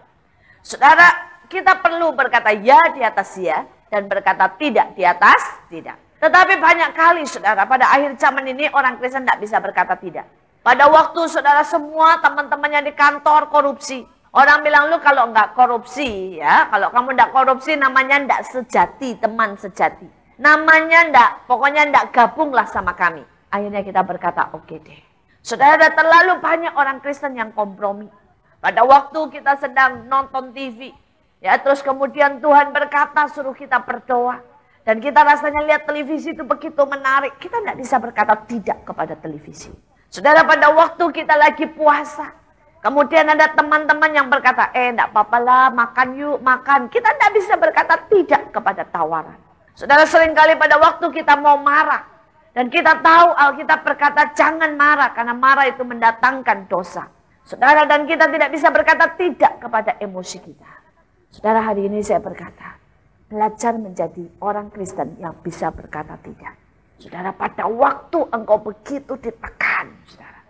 Saudara, kita perlu berkata ya di atas ya dan berkata tidak di atas tidak. Tetapi banyak kali saudara, pada akhir zaman ini orang Kristen tidak bisa berkata tidak. Pada waktu saudara semua teman-temannya di kantor korupsi. Orang bilang, lu kalau nggak korupsi ya, kalau kamu nggak korupsi namanya nggak sejati, teman sejati. Namanya nggak, pokoknya nggak gabunglah sama kami. Akhirnya kita berkata oke deh. Saudara, ada terlalu banyak orang Kristen yang kompromi. Pada waktu kita sedang nonton TV, ya terus kemudian Tuhan berkata suruh kita berdoa. Dan kita rasanya lihat televisi itu begitu menarik. Kita tidak bisa berkata tidak kepada televisi. Saudara, pada waktu kita lagi puasa, kemudian ada teman-teman yang berkata, enggak apa-apa lah, makan yuk, makan. Kita tidak bisa berkata tidak kepada tawaran. Saudara, seringkali pada waktu kita mau marah, dan kita tahu Alkitab berkata jangan marah, karena marah itu mendatangkan dosa. Saudara, dan kita tidak bisa berkata tidak kepada emosi kita. Saudara, hari ini saya berkata, belajar menjadi orang Kristen yang bisa berkata tidak. Saudara, pada waktu engkau begitu ditekan, saudara,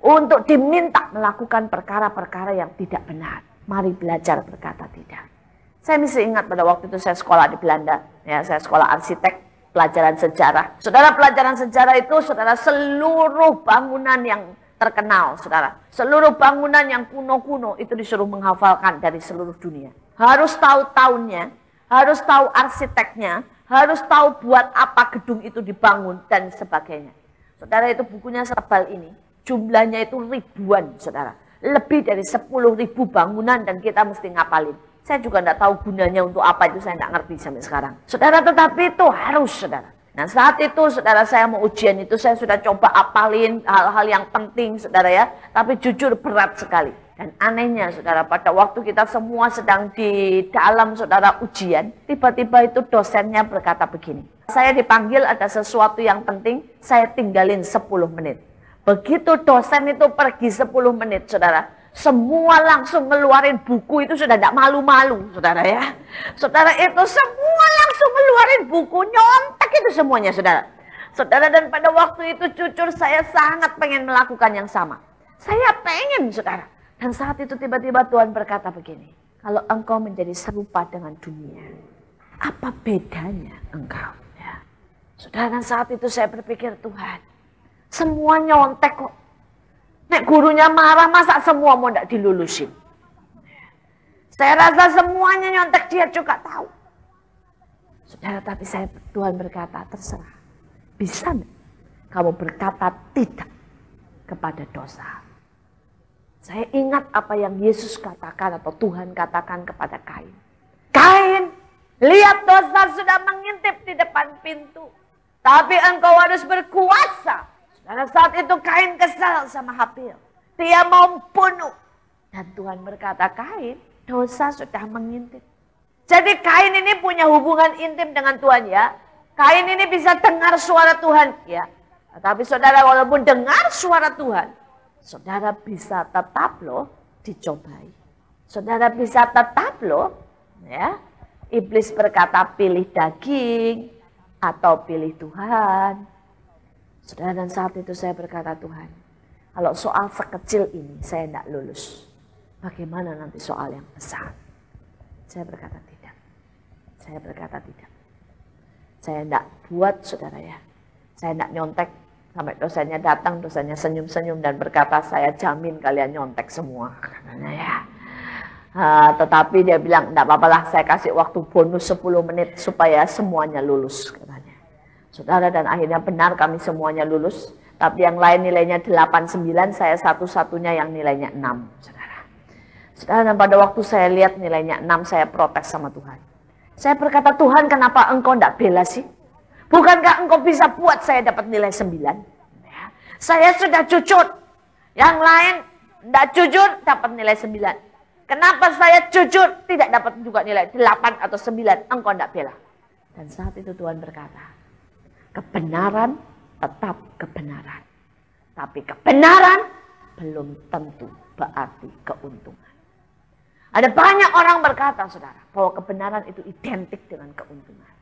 untuk diminta melakukan perkara-perkara yang tidak benar, mari belajar berkata tidak. Saya masih ingat pada waktu itu saya sekolah di Belanda, ya saya sekolah arsitek, pelajaran sejarah. Saudara, pelajaran sejarah itu, saudara, seluruh bangunan yang terkenal, saudara. Seluruh bangunan yang kuno-kuno itu disuruh menghafalkan dari seluruh dunia. Harus tahu tahunnya, harus tahu arsiteknya, harus tahu buat apa gedung itu dibangun dan sebagainya. Saudara, itu bukunya setebal ini. Jumlahnya itu ribuan, saudara. Lebih dari 10.000 bangunan dan kita mesti ngapalin. Saya juga tidak tahu gunanya untuk apa itu, saya tidak ngerti sampai sekarang. Saudara, tetapi itu harus, saudara. Nah, saat itu saudara, saya mau ujian itu saya sudah coba apalin hal-hal yang penting, saudara ya. Tapi jujur berat sekali. Dan anehnya saudara, pada waktu kita semua sedang di dalam saudara ujian, tiba-tiba itu dosennya berkata begini. Saya dipanggil ada sesuatu yang penting, saya tinggalin 10 menit. Begitu dosen itu pergi 10 menit saudara, semua langsung ngeluarin buku itu sudah tidak malu-malu saudara ya. Saudara, itu semua langsung ngeluarin buku, nyontek itu semuanya saudara. Saudara, dan pada waktu itu jujur saya sangat pengen melakukan yang sama. Saya pengen saudara. Dan saat itu tiba-tiba Tuhan berkata begini, kalau engkau menjadi serupa dengan dunia, apa bedanya engkau? Ya. Saudara, dan saat itu saya berpikir, Tuhan, semua nyontek kok. Nek gurunya marah, masa semua mau tidak dilulusin? Saya rasa semuanya nyontek, dia juga tahu. Saudara, tapi Tuhan berkata, terserah. Bisa enggak kamu berkata tidak kepada dosa? Saya ingat apa yang Yesus katakan atau Tuhan katakan kepada Kain. Kain, lihat dosa sudah mengintip di depan pintu. Tapi engkau harus berkuasa. Karena saat itu Kain kesal sama Habil. Dia mau bunuh. Dan Tuhan berkata, Kain, dosa sudah mengintip. Jadi Kain ini punya hubungan intim dengan Tuhan ya. Kain ini bisa dengar suara Tuhan ya. Tapi saudara, walaupun dengar suara Tuhan, saudara bisa tetap loh dicobai. Saudara bisa tetap loh ya. Iblis berkata pilih daging atau pilih Tuhan. Saudara, dan saat itu saya berkata, Tuhan, Kalau soal sekecil ini saya tidak lulus, bagaimana nanti soal yang besar? Saya berkata tidak. Saya berkata tidak. Saya tidak buat, saudara ya. Saya tidak nyontek sampai dosennya datang, dosennya senyum-senyum dan berkata, saya jamin kalian nyontek semua. Katanya ya. Tetapi dia bilang, tidak apa-apalah, saya kasih waktu bonus 10 menit supaya semuanya lulus. Katanya. Saudara, dan akhirnya benar kami semuanya lulus. Tapi yang lain nilainya 8, 9, saya satu-satunya yang nilainya 6. Saudara. Saudara, dan pada waktu saya lihat nilainya 6, saya protes sama Tuhan. Saya berkata, Tuhan kenapa engkau tidak bela sih? Bukankah engkau bisa buat saya dapat nilai 9? Ya. Saya sudah jujur. Yang lain tidak jujur dapat nilai 9. Kenapa saya jujur tidak dapat juga nilai 8 atau 9? Engkau tidak bela. Dan saat itu Tuhan berkata, kebenaran tetap kebenaran. Tapi kebenaran belum tentu berarti keuntungan. Ada banyak orang berkata, saudara, bahwa kebenaran itu identik dengan keuntungan.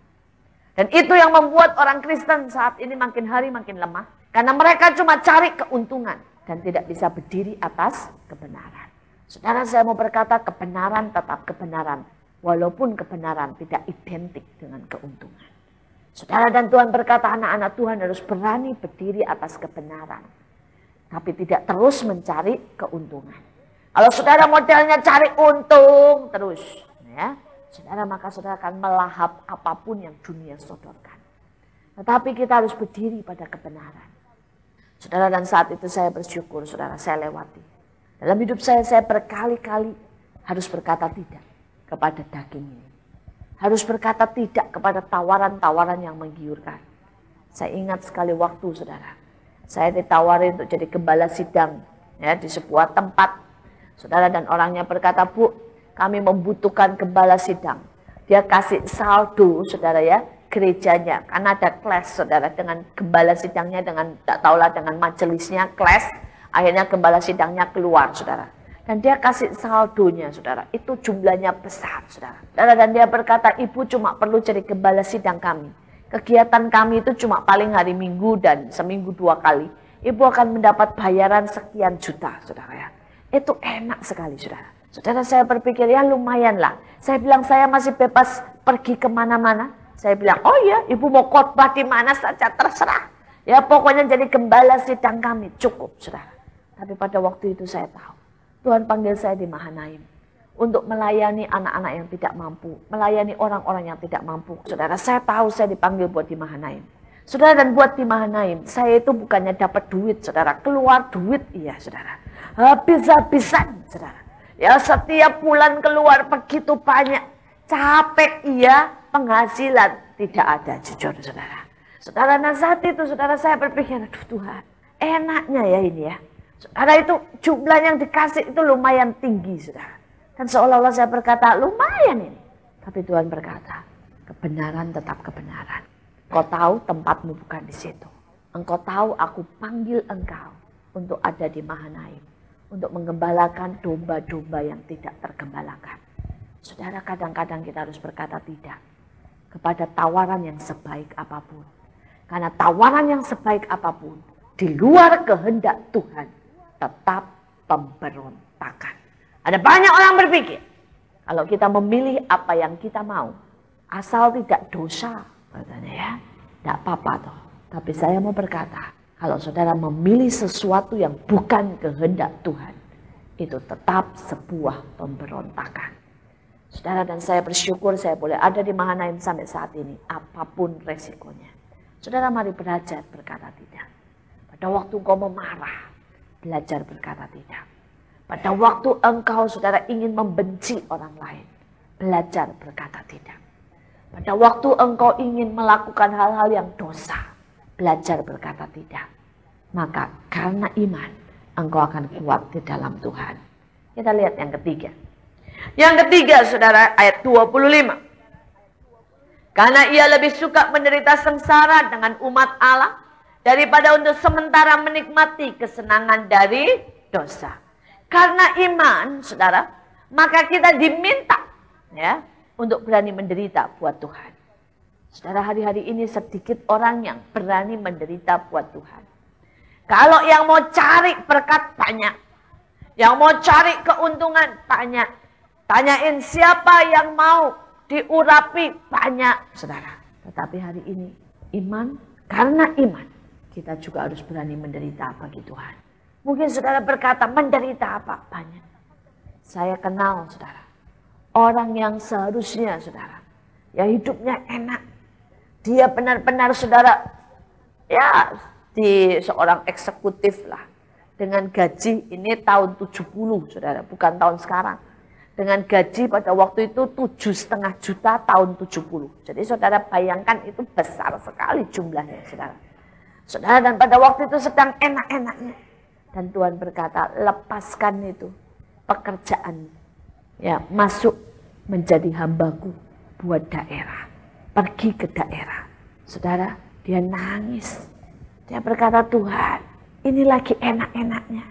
Dan itu yang membuat orang Kristen saat ini makin hari makin lemah. Karena mereka cuma cari keuntungan dan tidak bisa berdiri atas kebenaran. Saudara, saya mau berkata kebenaran tetap kebenaran. Walaupun kebenaran tidak identik dengan keuntungan. Saudara, dan Tuhan berkata anak-anak Tuhan harus berani berdiri atas kebenaran. Tapi tidak terus mencari keuntungan. Kalau saudara modelnya cari untung terus, ya, saudara, maka saudara akan melahap apapun yang dunia sodorkan. Tetapi kita harus berdiri pada kebenaran. Saudara, dan saat itu saya bersyukur, saudara, saya lewati. Dalam hidup saya berkali-kali harus berkata tidak kepada daging ini. Harus berkata tidak kepada tawaran-tawaran yang menggiurkan. Saya ingat sekali waktu, saudara. Saya ditawari untuk jadi gembala sidang, ya, di sebuah tempat. Saudara, dan orangnya berkata, Bu, kami membutuhkan gembala sidang. Dia kasih saldo, saudara ya, gerejanya. Karena ada clash, saudara, dengan gembala sidangnya, dengan, tak tahulah, dengan majelisnya clash. Akhirnya gembala sidangnya keluar, saudara. Dan dia kasih saldonya, saudara. Itu jumlahnya besar, saudara. Dan dia berkata, Ibu cuma perlu jadi gembala sidang kami. Kegiatan kami itu cuma paling hari Minggu dan seminggu 2 kali. Ibu akan mendapat bayaran sekian juta, saudara ya. Itu enak sekali, saudara. Saudara, saya berpikir, ya lumayan lah. Saya bilang, saya masih bebas pergi kemana-mana. Saya bilang, oh iya, Ibu mau khotbah di mana saja, terserah. Ya pokoknya jadi gembala sidang kami, cukup, saudara. Tapi pada waktu itu saya tahu. Tuhan panggil saya di Mahanaim untuk melayani anak-anak yang tidak mampu, melayani orang-orang yang tidak mampu. Saudara, saya tahu saya dipanggil buat di Mahanaim. Saudara, dan buat di Mahanaim, saya itu bukannya dapat duit, saudara, keluar duit, iya, saudara. Habis-habisan, saudara. Ya, setiap bulan keluar begitu banyak, capek, iya, penghasilan tidak ada, jujur, saudara. Saudara, nah saat itu, saudara, saya berpikir, aduh Tuhan, enaknya ya ini ya. Saudara, itu jumlah yang dikasih itu lumayan tinggi, saudara. Dan seolah-olah saya berkata, lumayan ini. Tapi Tuhan berkata, kebenaran tetap kebenaran. Engkau tahu tempatmu bukan di situ. Engkau tahu aku panggil engkau untuk ada di Mahanaim. Untuk menggembalakan domba-domba yang tidak tergembalakan. Saudara, kadang-kadang kita harus berkata tidak kepada tawaran yang sebaik apapun. Karena tawaran yang sebaik apapun, di luar kehendak Tuhan, tetap pemberontakan. Ada banyak orang berpikir, kalau kita memilih apa yang kita mau, asal tidak dosa, katanya ya, tidak apa-apa toh. Tapi saya mau berkata, kalau saudara memilih sesuatu yang bukan kehendak Tuhan, itu tetap sebuah pemberontakan. Saudara, dan saya bersyukur saya boleh ada di Mahanaim sampai saat ini, apapun resikonya. Saudara, mari belajar berkata tidak. Pada waktu engkau memarah, belajar berkata tidak. Pada waktu engkau, saudara, ingin membenci orang lain, belajar berkata tidak. Pada waktu engkau ingin melakukan hal-hal yang dosa, belajar berkata tidak. Maka karena iman, engkau akan kuat di dalam Tuhan. Kita lihat yang ketiga. Yang ketiga, saudara, ayat 25. Karena ia lebih suka menderita sengsara dengan umat Allah daripada untuk sementara menikmati kesenangan dari dosa. Karena iman, saudara, maka kita diminta ya untuk berani menderita buat Tuhan. Saudara, hari-hari ini sedikit orang yang berani menderita buat Tuhan. Kalau yang mau cari berkat banyak. Yang mau cari keuntungan banyak. Tanyain siapa yang mau diurapi banyak, saudara. Tetapi hari ini iman, karena iman kita juga harus berani menderita bagi Tuhan. Mungkin saudara berkata menderita apa? Banyak. Saya kenal saudara. Orang yang seharusnya saudara. Ya hidupnya enak. Dia benar-benar saudara. Ya di seorang eksekutif lah. Dengan gaji ini tahun 70 saudara. Bukan tahun sekarang. Dengan gaji pada waktu itu 7,5 juta tahun 70. Jadi saudara bayangkan itu besar sekali jumlahnya saudara. Saudara dan pada waktu itu sedang enak-enaknya. Dan Tuhan berkata lepaskan itu pekerjaan. Ya masuk menjadi hambaku buat daerah. Pergi ke daerah. Saudara dia nangis. Dia berkata Tuhan ini lagi enak-enaknya.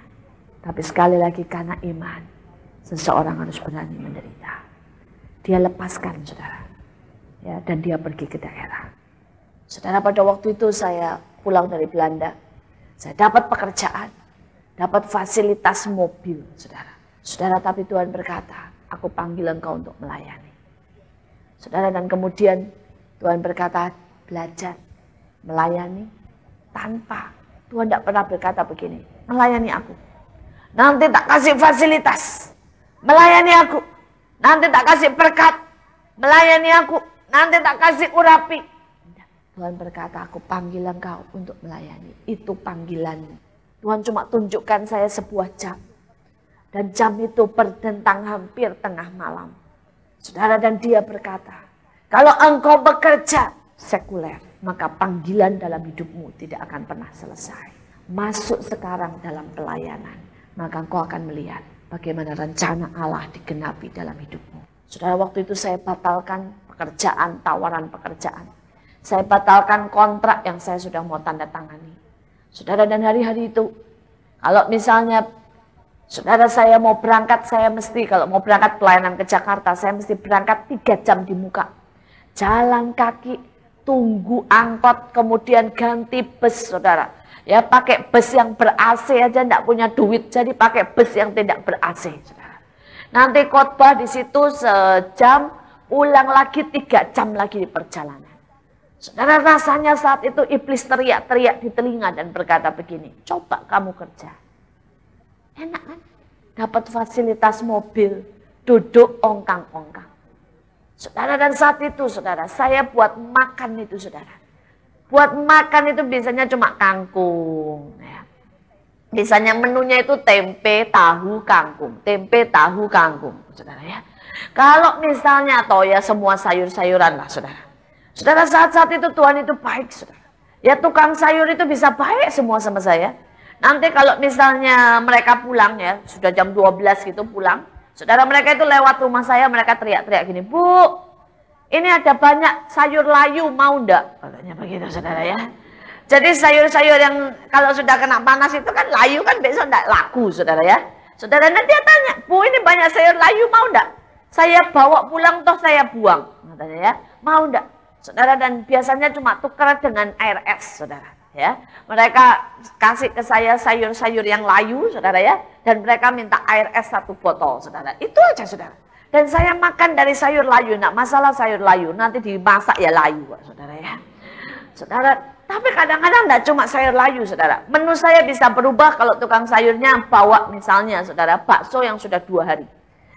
Tapi sekali lagi karena iman. Seseorang harus berani menderita. Dia lepaskan saudara. Ya, dan dia pergi ke daerah. Saudara pada waktu itu saya pulang dari Belanda. Saya dapat pekerjaan. Dapat fasilitas mobil saudara. Saudara tapi Tuhan berkata. Aku panggil engkau untuk melayani. Saudara dan kemudian Tuhan berkata belajar. Melayani tanpa. Tuhan tidak pernah berkata begini. Melayani aku. Nanti tak kasih fasilitas. Melayani aku, nanti tak kasih berkat. Melayani aku, nanti tak kasih urapi. Tuhan berkata, aku panggil engkau untuk melayani. Itu panggilan. Tuhan cuma tunjukkan saya sebuah jam. Dan jam itu berdentang hampir tengah malam. Saudara dan dia berkata, kalau engkau bekerja sekuler, maka panggilan dalam hidupmu tidak akan pernah selesai. Masuk sekarang dalam pelayanan, maka engkau akan melihat bagaimana rencana Allah digenapi dalam hidupmu. Saudara waktu itu saya batalkan pekerjaan, tawaran pekerjaan. Saya batalkan kontrak yang saya sudah mau tanda tangani. Saudara dan hari-hari itu, kalau misalnya saudara saya mau berangkat, saya mesti kalau mau berangkat pelayanan ke Jakarta, saya mesti berangkat 3 jam di muka. Jalan kaki, tunggu angkot, kemudian ganti bus saudara. Ya pakai bus yang ber-AC aja enggak punya duit, jadi pakai bus yang tidak ber-AC. Nanti khotbah di situ sejam, pulang lagi 3 jam lagi di perjalanan. Saudara rasanya saat itu iblis teriak-teriak di telinga dan berkata begini, coba kamu kerja. Enak kan? Dapat fasilitas mobil, duduk ongkang-ongkang. Saudara dan saat itu saudara, saya buat makan itu saudara. Buat makan itu biasanya cuma kangkung. Ya. Biasanya menunya itu tempe, tahu, kangkung. Tempe, tahu, kangkung. Saudara ya. Kalau misalnya atau ya semua sayur-sayuran lah saudara. Saudara saat-saat itu Tuhan itu baik saudara. Ya tukang sayur itu bisa baik semua sama saya. Nanti kalau misalnya mereka pulang ya. Sudah jam 12 gitu pulang. Saudara mereka itu lewat rumah saya. Mereka teriak-teriak gini. Bu. Ini ada banyak sayur layu, mau ndak? Katanya begitu saudara ya. Jadi sayur-sayur yang kalau sudah kena panas itu kan layu kan besok ndak laku saudara ya. Saudara nanti dia tanya, Bu ini banyak sayur layu mau ndak? Saya bawa pulang toh saya buang. Katanya ya, mau ndak? Saudara dan biasanya cuma tukar dengan air es saudara ya. Mereka kasih ke saya sayur-sayur yang layu saudara ya. Dan mereka minta air es 1 botol saudara. Itu aja saudara. Dan saya makan dari sayur layu, enggak masalah sayur layu, nanti dimasak ya layu, saudara ya. Saudara, tapi kadang-kadang enggak cuma sayur layu, saudara. Menu saya bisa berubah kalau tukang sayurnya bawa misalnya, saudara, bakso yang sudah 2 hari.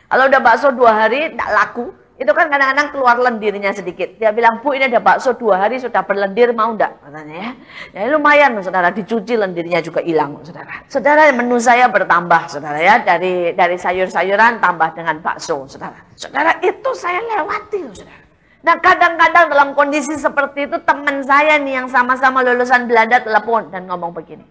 Kalau udah bakso 2 hari, enggak laku, itu kan kadang-kadang keluar lendirnya sedikit. Dia bilang, Bu ini ada bakso 2 hari sudah berlendir, mau enggak? Katanya ya. Ya lumayan, saudara, dicuci lendirnya juga hilang, saudara. Saudara, menu saya bertambah, saudara ya. Dari sayur-sayuran tambah dengan bakso, saudara. Saudara, itu saya lewati, saudara. Nah, kadang-kadang dalam kondisi seperti itu, teman saya nih yang sama-sama lulusan Belanda telepon dan ngomong begini.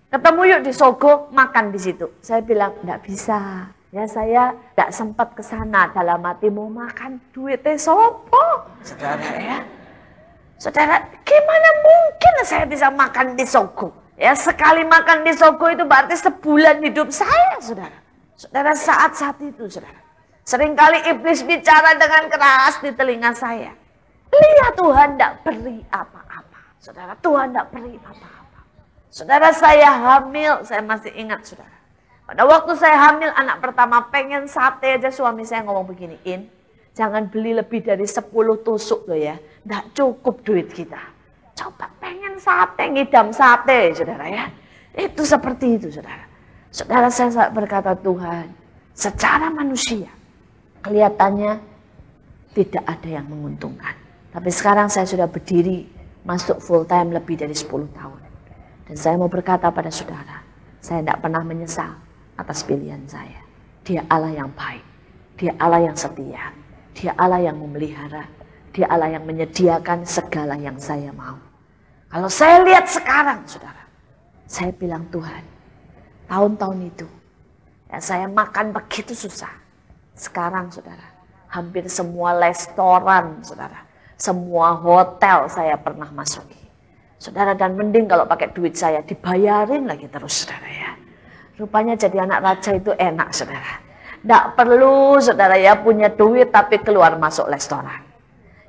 Ketemu yuk di Sogo, makan di situ. Saya bilang, enggak bisa. Ya saya tidak sempat ke sana dalam hati mau makan duitnya sopo. Saudara ya. Saudara, gimana mungkin saya bisa makan di Sogo? Ya sekali makan di Sogo itu berarti sebulan hidup saya, saudara. Saudara saat-saat itu, saudara. Seringkali iblis bicara dengan keras di telinga saya. Lihat Tuhan tidak beri apa-apa. Saudara, Tuhan tidak beri apa-apa. Saudara, saya hamil, saya masih ingat saudara. Pada waktu saya hamil anak pertama, pengen sate aja, suami saya ngomong beginiin, jangan beli lebih dari 10 tusuk loh ya, nggak cukup duit kita. Coba pengen sate, ngidam sate saudara ya. Itu seperti itu saudara. Saudara, saya berkata Tuhan, secara manusia kelihatannya tidak ada yang menguntungkan. Tapi sekarang saya sudah berdiri, masuk full time lebih dari 10 tahun. Dan saya mau berkata pada saudara, saya tidak pernah menyesal atas pilihan saya. Dia Allah yang baik, Dia Allah yang setia, Dia Allah yang memelihara, Dia Allah yang menyediakan segala yang saya mau. Kalau saya lihat sekarang saudara, saya bilang Tuhan, tahun-tahun itu ya saya makan begitu susah. Sekarang saudara, hampir semua restoran saudara, semua hotel saya pernah masuki. Saudara, dan mending kalau pakai duit saya dibayarin lagi terus saudara ya. Rupanya jadi anak raja itu enak saudara. Tidak perlu saudara ya punya duit tapi keluar masuk restoran.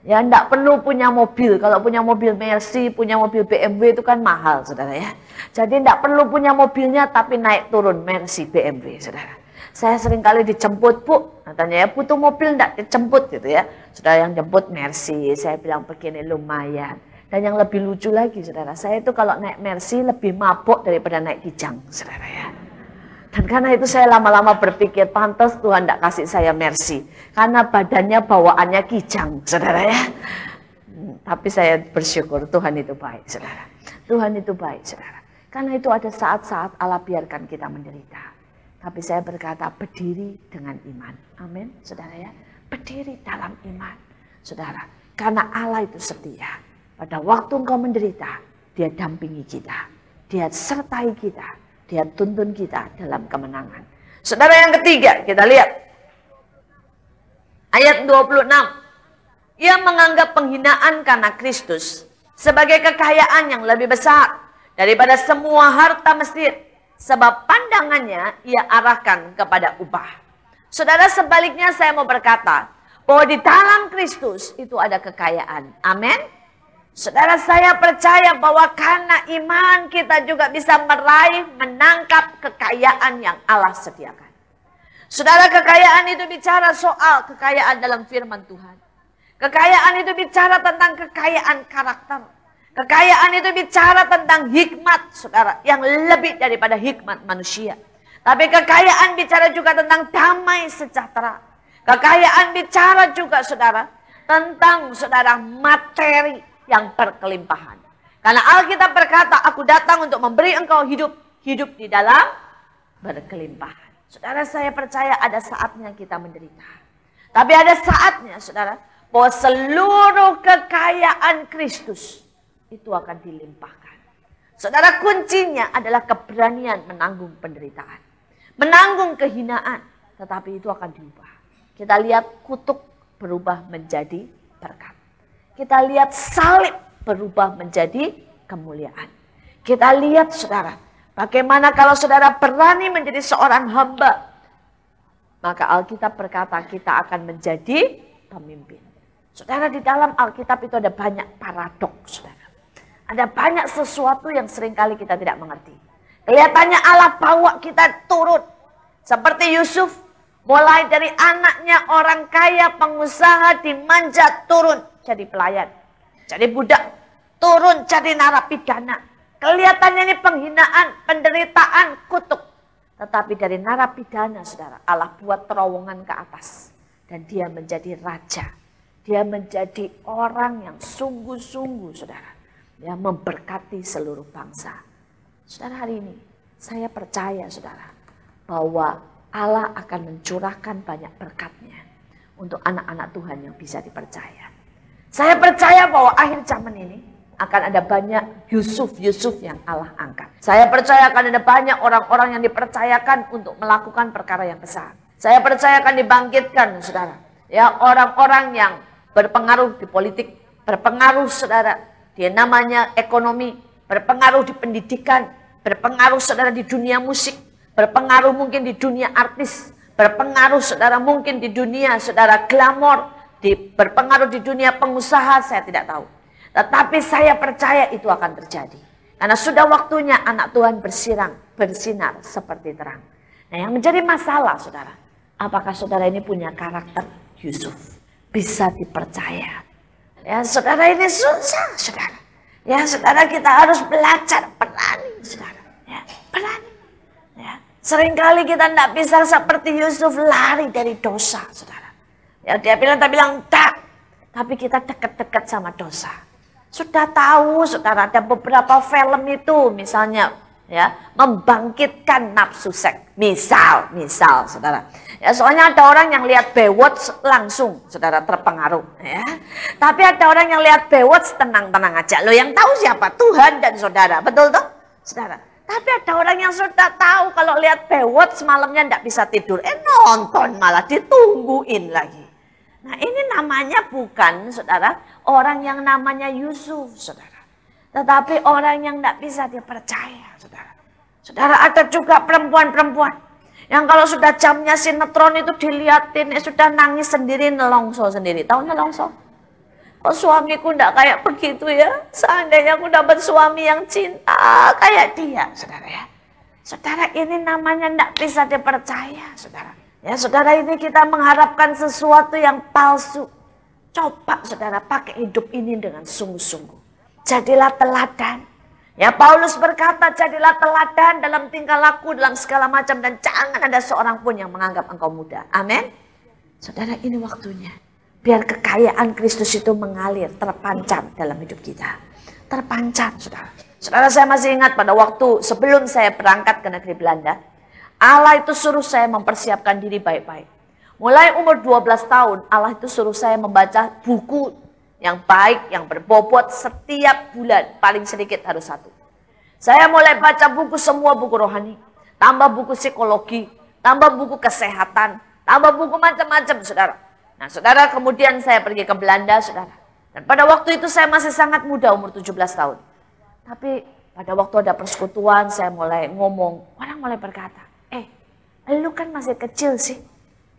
Ya tidak perlu punya mobil. Kalau punya mobil Mercy, punya mobil BMW itu kan mahal saudara ya. Jadi tidak perlu punya mobilnya tapi naik turun Mercy, BMW saudara. Saya sering kali dijemput, Bu. Katanya ya butuh mobil tidak dijemput gitu ya. Saudara, yang jemput Mercy. Saya bilang begini, lumayan. Dan yang lebih lucu lagi saudara, saya itu kalau naik Mercy lebih mabuk daripada naik Kijang saudara ya. Dan karena itu saya lama-lama berpikir, pantas Tuhan tidak kasih saya Mercy. Karena badannya bawaannya Kijang saudara ya. Tapi saya bersyukur Tuhan itu baik saudara. Tuhan itu baik saudara. Karena itu ada saat-saat Allah biarkan kita menderita. Tapi saya berkata berdiri dengan iman. Amin saudara ya. Berdiri dalam iman saudara. Karena Allah itu setia. Pada waktu engkau menderita, Dia dampingi kita. Dia sertai kita. Dia tuntun kita dalam kemenangan. Saudara, yang ketiga, kita lihat. Ayat 26. Ia menganggap penghinaan karena Kristus sebagai kekayaan yang lebih besar daripada semua harta Mesir. Sebab pandangannya ia arahkan kepada upah. Saudara, sebaliknya saya mau berkata, bahwa di dalam Kristus itu ada kekayaan. Amin. Saudara, saya percaya bahwa karena iman kita juga bisa meraih, menangkap kekayaan yang Allah sediakan. Saudara, kekayaan itu bicara soal kekayaan dalam firman Tuhan. Kekayaan itu bicara tentang kekayaan karakter. Kekayaan itu bicara tentang hikmat, saudara, yang lebih daripada hikmat manusia. Tapi kekayaan bicara juga tentang damai sejahtera. Kekayaan bicara juga, saudara, tentang, saudara, materi yang berkelimpahan. Karena Alkitab berkata, aku datang untuk memberi engkau hidup di dalam berkelimpahan. Saudara, saya percaya ada saatnya kita menderita. Tapi ada saatnya, saudara, bahwa seluruh kekayaan Kristus itu akan dilimpahkan. Saudara, kuncinya adalah keberanian menanggung penderitaan. Menanggung kehinaan, tetapi itu akan diubah. Kita lihat kutuk berubah menjadi berkat. Kita lihat salib berubah menjadi kemuliaan. Kita lihat saudara, bagaimana kalau saudara berani menjadi seorang hamba. Maka Alkitab berkata kita akan menjadi pemimpin. Saudara, di dalam Alkitab itu ada banyak paradoks saudara. Ada banyak sesuatu yang seringkali kita tidak mengerti. Kelihatannya Allah bawa kita turun. Seperti Yusuf, mulai dari anaknya orang kaya, pengusaha, dimanja, turun jadi pelayan, jadi budak, turun jadi narapidana. Kelihatannya ini penghinaan, penderitaan, kutuk. Tetapi dari narapidana, saudara, Allah buat terowongan ke atas. Dan dia menjadi raja. Dia menjadi orang yang sungguh-sungguh, saudara, yang memberkati seluruh bangsa. Saudara, hari ini saya percaya, saudara, bahwa Allah akan mencurahkan banyak berkatnya untuk anak-anak Tuhan yang bisa dipercaya. Saya percaya bahwa akhir zaman ini akan ada banyak Yusuf yang Allah angkat. Saya percaya akan ada banyak orang-orang yang dipercayakan untuk melakukan perkara yang besar. Saya percaya akan dibangkitkan, saudara, ya, orang-orang yang berpengaruh di politik, berpengaruh, saudara, dia namanya ekonomi, berpengaruh di pendidikan, berpengaruh, saudara, di dunia musik, berpengaruh mungkin di dunia artis, berpengaruh, saudara, mungkin di dunia, saudara, glamor, berpengaruh di dunia pengusaha, saya tidak tahu. Tetapi saya percaya itu akan terjadi. Karena sudah waktunya anak Tuhan bersinar seperti terang. Nah, yang menjadi masalah, saudara, apakah saudara ini punya karakter Yusuf? Bisa dipercaya. Ya, saudara, ini susah, saudara. Ya, saudara, kita harus belajar berani, saudara. Ya, berani. Ya, seringkali kita tidak bisa seperti Yusuf lari dari dosa, saudara. Ya, dia bilang, tak. Tapi kita dekat-dekat sama dosa. Sudah tahu, saudara, ada beberapa film itu, misalnya, ya, membangkitkan nafsu seks. Misal, saudara. Ya, soalnya ada orang yang lihat Baywatch langsung, saudara, terpengaruh. Ya. Tapi ada orang yang lihat Baywatch tenang-tenang aja. Lo yang tahu siapa? Tuhan dan saudara. Betul toh, saudara? Tapi ada orang yang sudah tahu kalau lihat Baywatch malamnya tidak bisa tidur. Nonton malah ditungguin lagi. Nah, ini namanya bukan, saudara, orang yang namanya Yusuf, saudara. Tetapi orang yang tidak bisa dipercaya, saudara. Saudara, ada juga perempuan-perempuan yang kalau sudah jamnya sinetron itu dilihatin, sudah nangis sendiri, nelongso sendiri. Tahu nelongso? Kok suamiku tidak kayak begitu ya? Seandainya aku dapat suami yang cinta kayak dia, saudara ya. Saudara, ini namanya tidak bisa dipercaya, saudara. Ya, saudara, ini kita mengharapkan sesuatu yang palsu. Coba, saudara, pakai hidup ini dengan sungguh-sungguh. Jadilah teladan. Ya, Paulus berkata, jadilah teladan dalam tingkah laku, dalam segala macam. Dan jangan ada seorang pun yang menganggap engkau muda. Amin. Saudara, ini waktunya. Biar kekayaan Kristus itu mengalir, terpancar dalam hidup kita. Terpancar, saudara. Saudara, saya masih ingat pada waktu sebelum saya berangkat ke negeri Belanda. Allah itu suruh saya mempersiapkan diri baik-baik. Mulai umur 12 tahun, Allah itu suruh saya membaca buku yang baik, yang berbobot setiap bulan. Paling sedikit harus 1. Saya mulai baca buku, semua buku rohani. Tambah buku psikologi, tambah buku kesehatan, tambah buku macam-macam, saudara. Nah, saudara, kemudian saya pergi ke Belanda, saudara. Dan pada waktu itu saya masih sangat muda, umur 17 tahun. Tapi pada waktu ada persekutuan, saya mulai ngomong, orang mulai berkata, lu kan masih kecil sih,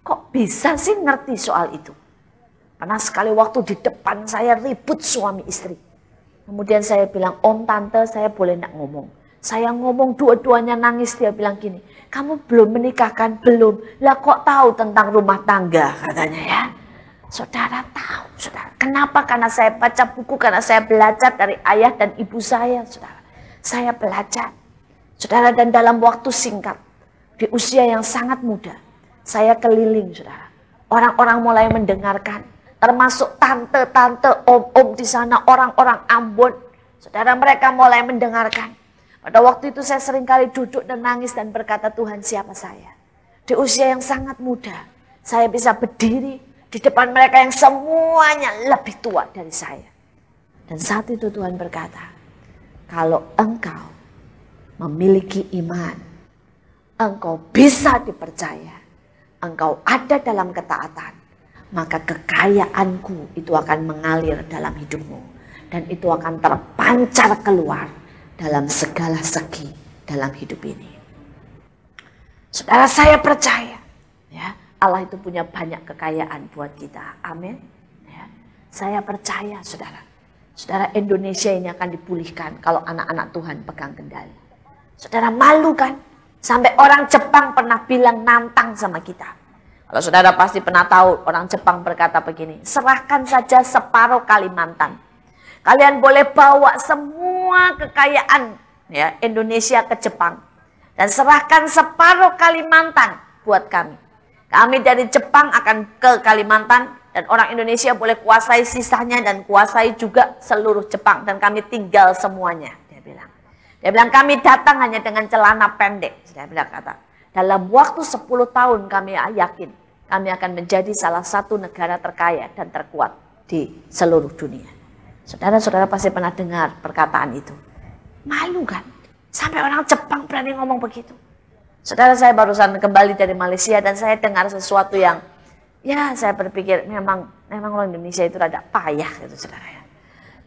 kok bisa sih ngerti soal itu? Karena sekali waktu di depan saya ribut suami istri. Kemudian saya bilang, om tante saya boleh nak ngomong. Saya ngomong dua-duanya nangis, dia bilang gini, kamu belum menikah kan? Belum. Lah kok tahu tentang rumah tangga katanya ya? Saudara tahu, saudara. Kenapa? Karena saya baca buku, karena saya belajar dari ayah dan ibu saya, saudara. Saya belajar, saudara, dan dalam waktu singkat. Di usia yang sangat muda, saya keliling, saudara. Orang-orang mulai mendengarkan, termasuk tante-tante, om-om di sana, orang-orang Ambon. Saudara, mereka mulai mendengarkan. Pada waktu itu saya seringkali duduk dan nangis dan berkata, Tuhan, siapa saya? Di usia yang sangat muda, saya bisa berdiri di depan mereka yang semuanya lebih tua dari saya. Dan saat itu Tuhan berkata, kalau engkau memiliki iman, engkau bisa dipercaya, engkau ada dalam ketaatan, maka kekayaanku itu akan mengalir dalam hidupmu. Dan itu akan terpancar keluar dalam segala segi dalam hidup ini. Saudara, saya percaya, ya, Allah itu punya banyak kekayaan buat kita. Amin. Ya, saya percaya, saudara. Saudara, Indonesia ini akan dipulihkan kalau anak-anak Tuhan pegang kendali. Saudara, malu kan? Sampai orang Jepang pernah bilang nantang sama kita. Kalau saudara pasti pernah tahu, orang Jepang berkata begini, serahkan saja separuh Kalimantan. Kalian boleh bawa semua kekayaan, ya, Indonesia ke Jepang. Dan serahkan separuh Kalimantan buat kami. Kami dari Jepang akan ke Kalimantan. Dan orang Indonesia boleh kuasai sisanya dan kuasai juga seluruh Jepang. Dan kami tinggal semuanya, dia bilang. Dia bilang, kami datang hanya dengan celana pendek. Dia bilang, kata, dalam waktu 10 tahun kami yakin kami akan menjadi salah satu negara terkaya dan terkuat di seluruh dunia. Saudara-saudara pasti pernah dengar perkataan itu. Malu kan? Sampai orang Jepang berani ngomong begitu. Saudara, saya barusan kembali dari Malaysia dan saya dengar sesuatu yang, ya, saya berpikir memang orang Indonesia itu rada payah gitu, saudara ya.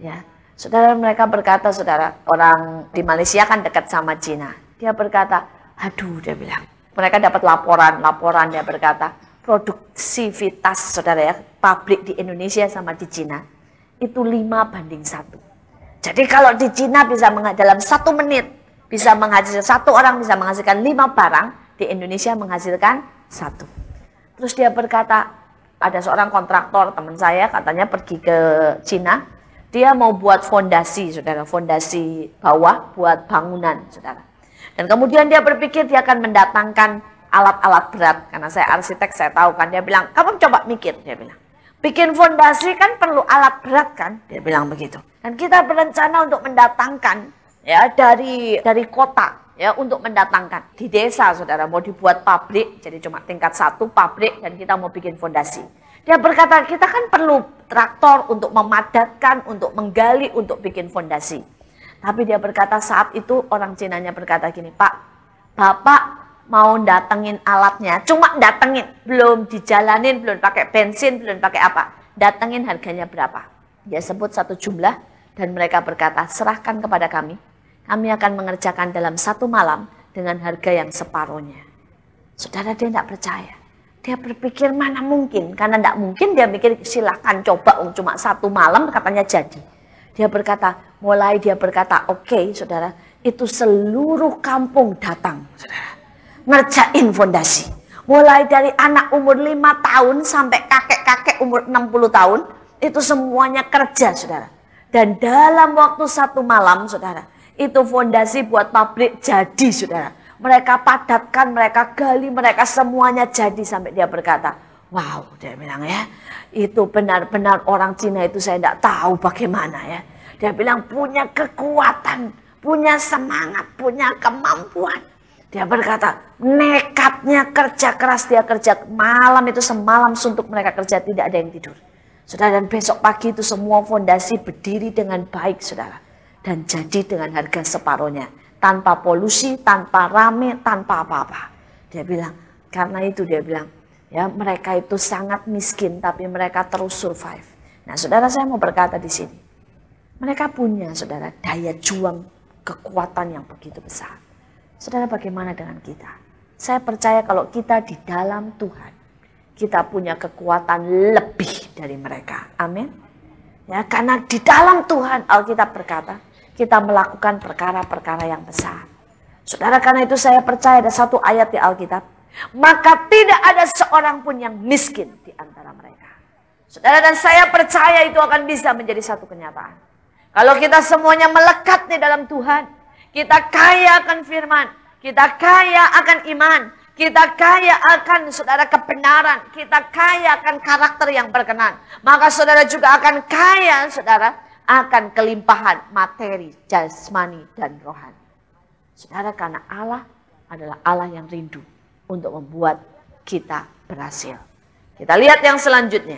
Ya. Saudara, mereka berkata, saudara, orang di Malaysia kan dekat sama Cina. Dia berkata, aduh, dia bilang. Mereka dapat laporan dia berkata, produktivitas, saudara ya, pabrik di Indonesia sama di Cina, itu 5:1. Jadi kalau di Cina bisa dalam 1 menit bisa menghasilkan, 1 orang bisa menghasilkan 5 barang, di Indonesia menghasilkan 1. Terus dia berkata, ada seorang kontraktor teman saya katanya pergi ke Cina, dia mau buat fondasi, saudara, fondasi bawah buat bangunan, saudara. Dan kemudian dia berpikir dia akan mendatangkan alat-alat berat, karena saya arsitek, saya tahu kan. Dia bilang, kamu coba mikir, dia bilang. Bikin fondasi kan perlu alat berat kan, dia bilang begitu. Dan kita berencana untuk mendatangkan ya dari kota ya, untuk mendatangkan di desa, saudara, mau dibuat pabrik, jadi cuma tingkat 1 pabrik, dan kita mau bikin fondasi. Dia berkata, kita kan perlu traktor untuk memadatkan, untuk menggali, untuk bikin fondasi. Tapi dia berkata saat itu orang Cinanya berkata gini, Pak, Bapak mau datengin alatnya, cuma datengin, belum dijalanin, belum pakai bensin, belum pakai apa. Datengin harganya berapa? Dia sebut 1 jumlah dan mereka berkata, serahkan kepada kami akan mengerjakan dalam 1 malam dengan harga yang separuhnya. Saudara, dia tidak percaya. Dia berpikir mana mungkin, karena tidak mungkin. Dia mikir silakan coba, cuma 1 malam katanya jadi. Dia berkata, oke, saudara, itu seluruh kampung datang, saudara, ngerjain fondasi. Mulai dari anak umur 5 tahun sampai kakek-kakek umur 60 tahun, itu semuanya kerja, saudara. Dan dalam waktu 1 malam, saudara, itu fondasi buat pabrik jadi, saudara. Mereka padatkan, mereka gali, mereka semuanya jadi. Sampai dia berkata, wow, dia bilang ya, itu benar-benar orang Cina itu saya tidak tahu bagaimana ya. Dia bilang punya kekuatan, punya semangat, punya kemampuan. Dia berkata, nekatnya kerja keras, dia kerja malam itu, semalam suntuk mereka kerja, tidak ada yang tidur. Saudara, dan besok pagi itu semua fondasi berdiri dengan baik, saudara. Dan jadi dengan harga separuhnya. Tanpa polusi, tanpa rame, tanpa apa-apa. Dia bilang, karena itu dia bilang, ya mereka itu sangat miskin, tapi mereka terus survive. Nah saudara, saya mau berkata di sini. Mereka punya, saudara, daya juang, kekuatan yang begitu besar. Saudara, bagaimana dengan kita? Saya percaya kalau kita di dalam Tuhan, kita punya kekuatan lebih dari mereka. Amin. Ya, karena di dalam Tuhan, Alkitab berkata, kita melakukan perkara-perkara yang besar. Saudara, karena itu saya percaya ada satu ayat di Alkitab, maka tidak ada seorang pun yang miskin di antara mereka. Saudara, dan saya percaya itu akan bisa menjadi satu kenyataan. Kalau kita semuanya melekat di dalam Tuhan, kita kaya akan firman, kita kaya akan iman, kita kaya akan, saudara, kebenaran, kita kaya akan karakter yang berkenan. Maka saudara juga akan kaya, saudara, akan kelimpahan materi, jasmani, dan rohani. Saudara, karena Allah adalah Allah yang rindu untuk membuat kita berhasil. Kita lihat yang selanjutnya.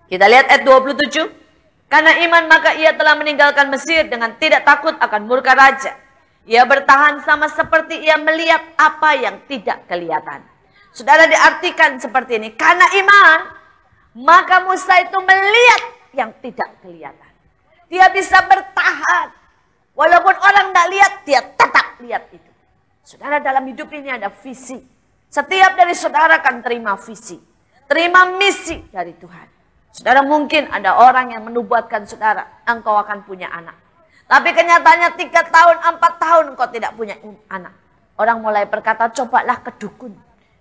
Kita lihat ayat 27. Karena iman maka ia telah meninggalkan Mesir dengan tidak takut akan murka raja. Ia bertahan sama seperti ia melihat apa yang tidak kelihatan. Saudara, diartikan seperti ini. Karena iman, maka Musa itu melihat yang tidak kelihatan. Dia bisa bertahan. Walaupun orang tidak lihat, dia tetap lihat itu. Saudara, dalam hidup ini ada visi. Setiap dari saudara akan terima visi. Terima misi dari Tuhan. Saudara, mungkin ada orang yang menubuatkan saudara, engkau akan punya anak. Tapi kenyataannya 3 tahun, 4 tahun engkau tidak punya anak. Orang mulai berkata, cobalah ke dukun.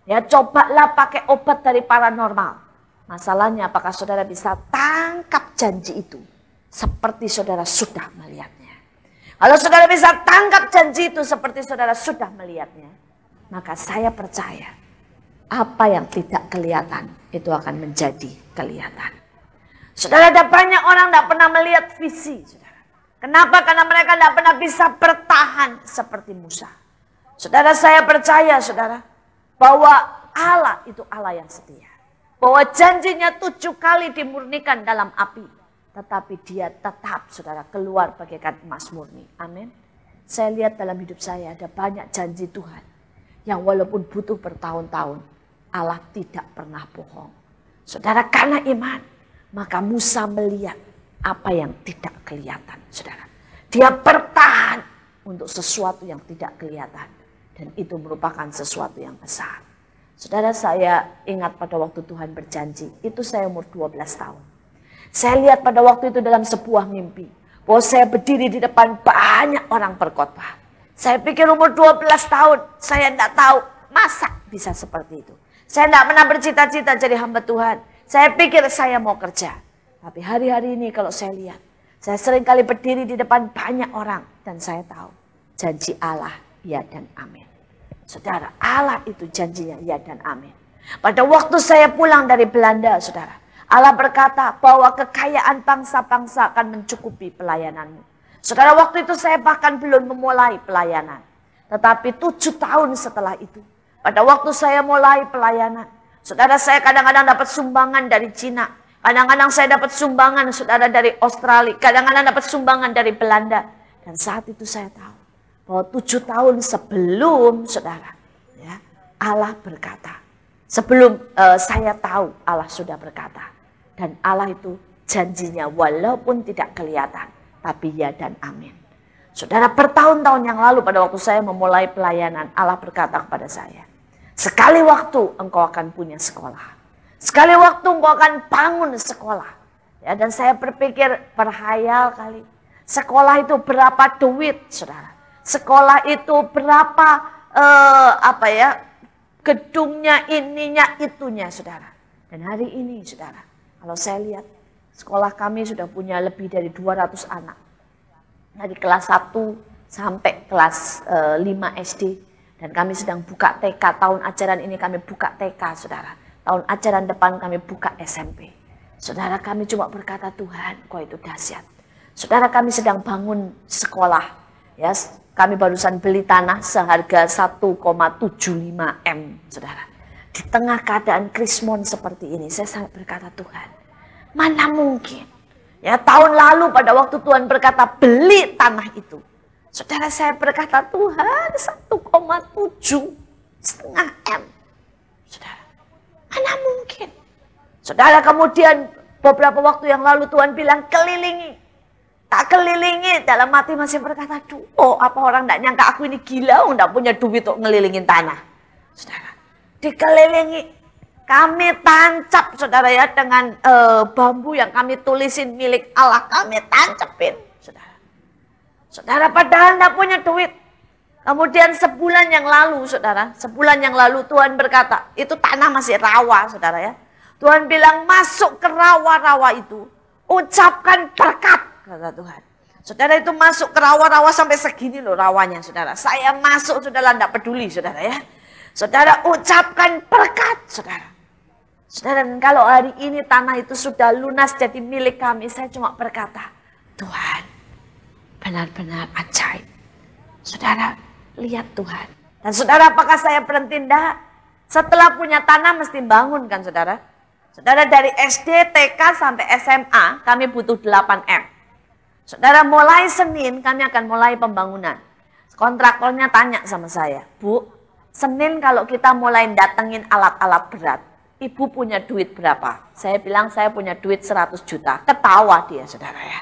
Ya, cobalah pakai obat dari paranormal. Masalahnya, apakah saudara bisa tangkap janji itu seperti saudara sudah melihatnya? Kalau saudara bisa tangkap janji itu seperti saudara sudah melihatnya, maka saya percaya apa yang tidak kelihatan itu akan menjadi kelihatan. Saudara, ada banyak orang tidak pernah melihat visi, saudara. Kenapa? Karena mereka tidak pernah bisa bertahan seperti Musa. Saudara, saya percaya, saudara, bahwa Allah itu Allah yang setia. Bahwa janjinya 7 kali dimurnikan dalam api. Tetapi dia tetap, saudara, keluar bagaikan emas murni. Amin. Saya lihat dalam hidup saya ada banyak janji Tuhan. Yang walaupun butuh bertahun-tahun, Allah tidak pernah bohong. Saudara, karena iman, maka Musa melihat apa yang tidak kelihatan, saudara. Dia bertahan untuk sesuatu yang tidak kelihatan. Dan itu merupakan sesuatu yang besar. Saudara, saya ingat pada waktu Tuhan berjanji, itu saya umur 12 tahun. Saya lihat pada waktu itu dalam sebuah mimpi, bahwa saya berdiri di depan banyak orang berkhotbah. Saya pikir umur 12 tahun, saya tidak tahu masa bisa seperti itu. Saya tidak pernah bercita-cita jadi hamba Tuhan. Saya pikir saya mau kerja. Tapi hari-hari ini kalau saya lihat, saya sering kali berdiri di depan banyak orang. Dan saya tahu janji Allah ya dan amin. Saudara, Allah itu janjinya ya dan amin. Pada waktu saya pulang dari Belanda, saudara, Allah berkata bahwa kekayaan bangsa-bangsa akan mencukupi pelayananmu. Saudara, waktu itu saya bahkan belum memulai pelayanan. Tetapi 7 tahun setelah itu, pada waktu saya mulai pelayanan, saudara, saya kadang-kadang dapat sumbangan dari Cina. Kadang-kadang saya dapat sumbangan, saudara, dari Australia. Kadang-kadang dapat sumbangan dari Belanda. Dan saat itu saya tahu bahwa 7 tahun sebelum, saudara, ya, Allah berkata. Sebelum saya tahu, Allah sudah berkata. Dan Allah itu janjinya walaupun tidak kelihatan, tapi ya dan amin. Saudara, bertahun-tahun yang lalu pada waktu saya memulai pelayanan, Allah berkata kepada saya, sekali waktu engkau akan punya sekolah. Sekali waktu engkau akan bangun sekolah. Ya, dan saya berpikir berhayal kali. Sekolah itu berapa duit, saudara? Sekolah itu berapa gedungnya, ininya, itunya, saudara. Dan hari ini, saudara, kalau saya lihat, sekolah kami sudah punya lebih dari 200 anak. Dari kelas 1 sampai kelas 5 SD. Dan kami sedang buka TK, tahun ajaran ini kami buka TK, saudara. Tahun ajaran depan kami buka SMP. Saudara, kami cuma berkata, Tuhan, kau itu dahsyat. Saudara, kami sedang bangun sekolah. Ya, kami barusan beli tanah seharga 1,75 M, saudara. Di tengah keadaan krismon seperti ini, saya sangat berkata, Tuhan, mana mungkin? Ya, tahun lalu pada waktu Tuhan berkata, beli tanah itu. Saudara, saya berkata, Tuhan, 1,7,5 M. Saudara, mana mungkin? Saudara, kemudian beberapa waktu yang lalu Tuhan bilang, kelilingi. Tak kelilingi, dalam hati masih berkata, oh apa orang tidak nyangka aku ini gila, tidak punya duit untuk ngelilingin tanah. Saudara, dikelilingi, kami tancap, saudara, ya, dengan bambu yang kami tulisin milik Allah, kami tancapin, saudara. Saudara, padahal tidak punya duit. Kemudian sebulan yang lalu, saudara, sebulan yang lalu Tuhan berkata, itu tanah masih rawa, saudara, ya. Tuhan bilang, masuk ke rawa-rawa itu, ucapkan berkat. Kata Tuhan. Saudara, itu masuk ke rawa-rawa sampai segini loh rawanya, saudara. Saya masuk, saudara, tidak peduli, saudara, ya. Saudara, ucapkan berkat, saudara. Saudara, dan kalau hari ini tanah itu sudah lunas jadi milik kami, saya cuma berkata, Tuhan, benar-benar ajaib. Saudara, lihat Tuhan. Dan saudara, apakah saya berhenti? Tidak. Setelah punya tanah mesti bangun kan, saudara. Saudara, dari SD, TK sampai SMA kami butuh 8 M. Saudara, mulai Senin kami akan mulai pembangunan. Kontraktornya tanya sama saya, Bu, Senin kalau kita mulai datengin alat-alat berat, Ibu punya duit berapa? Saya bilang saya punya duit 100 juta. Ketawa dia, saudara, ya.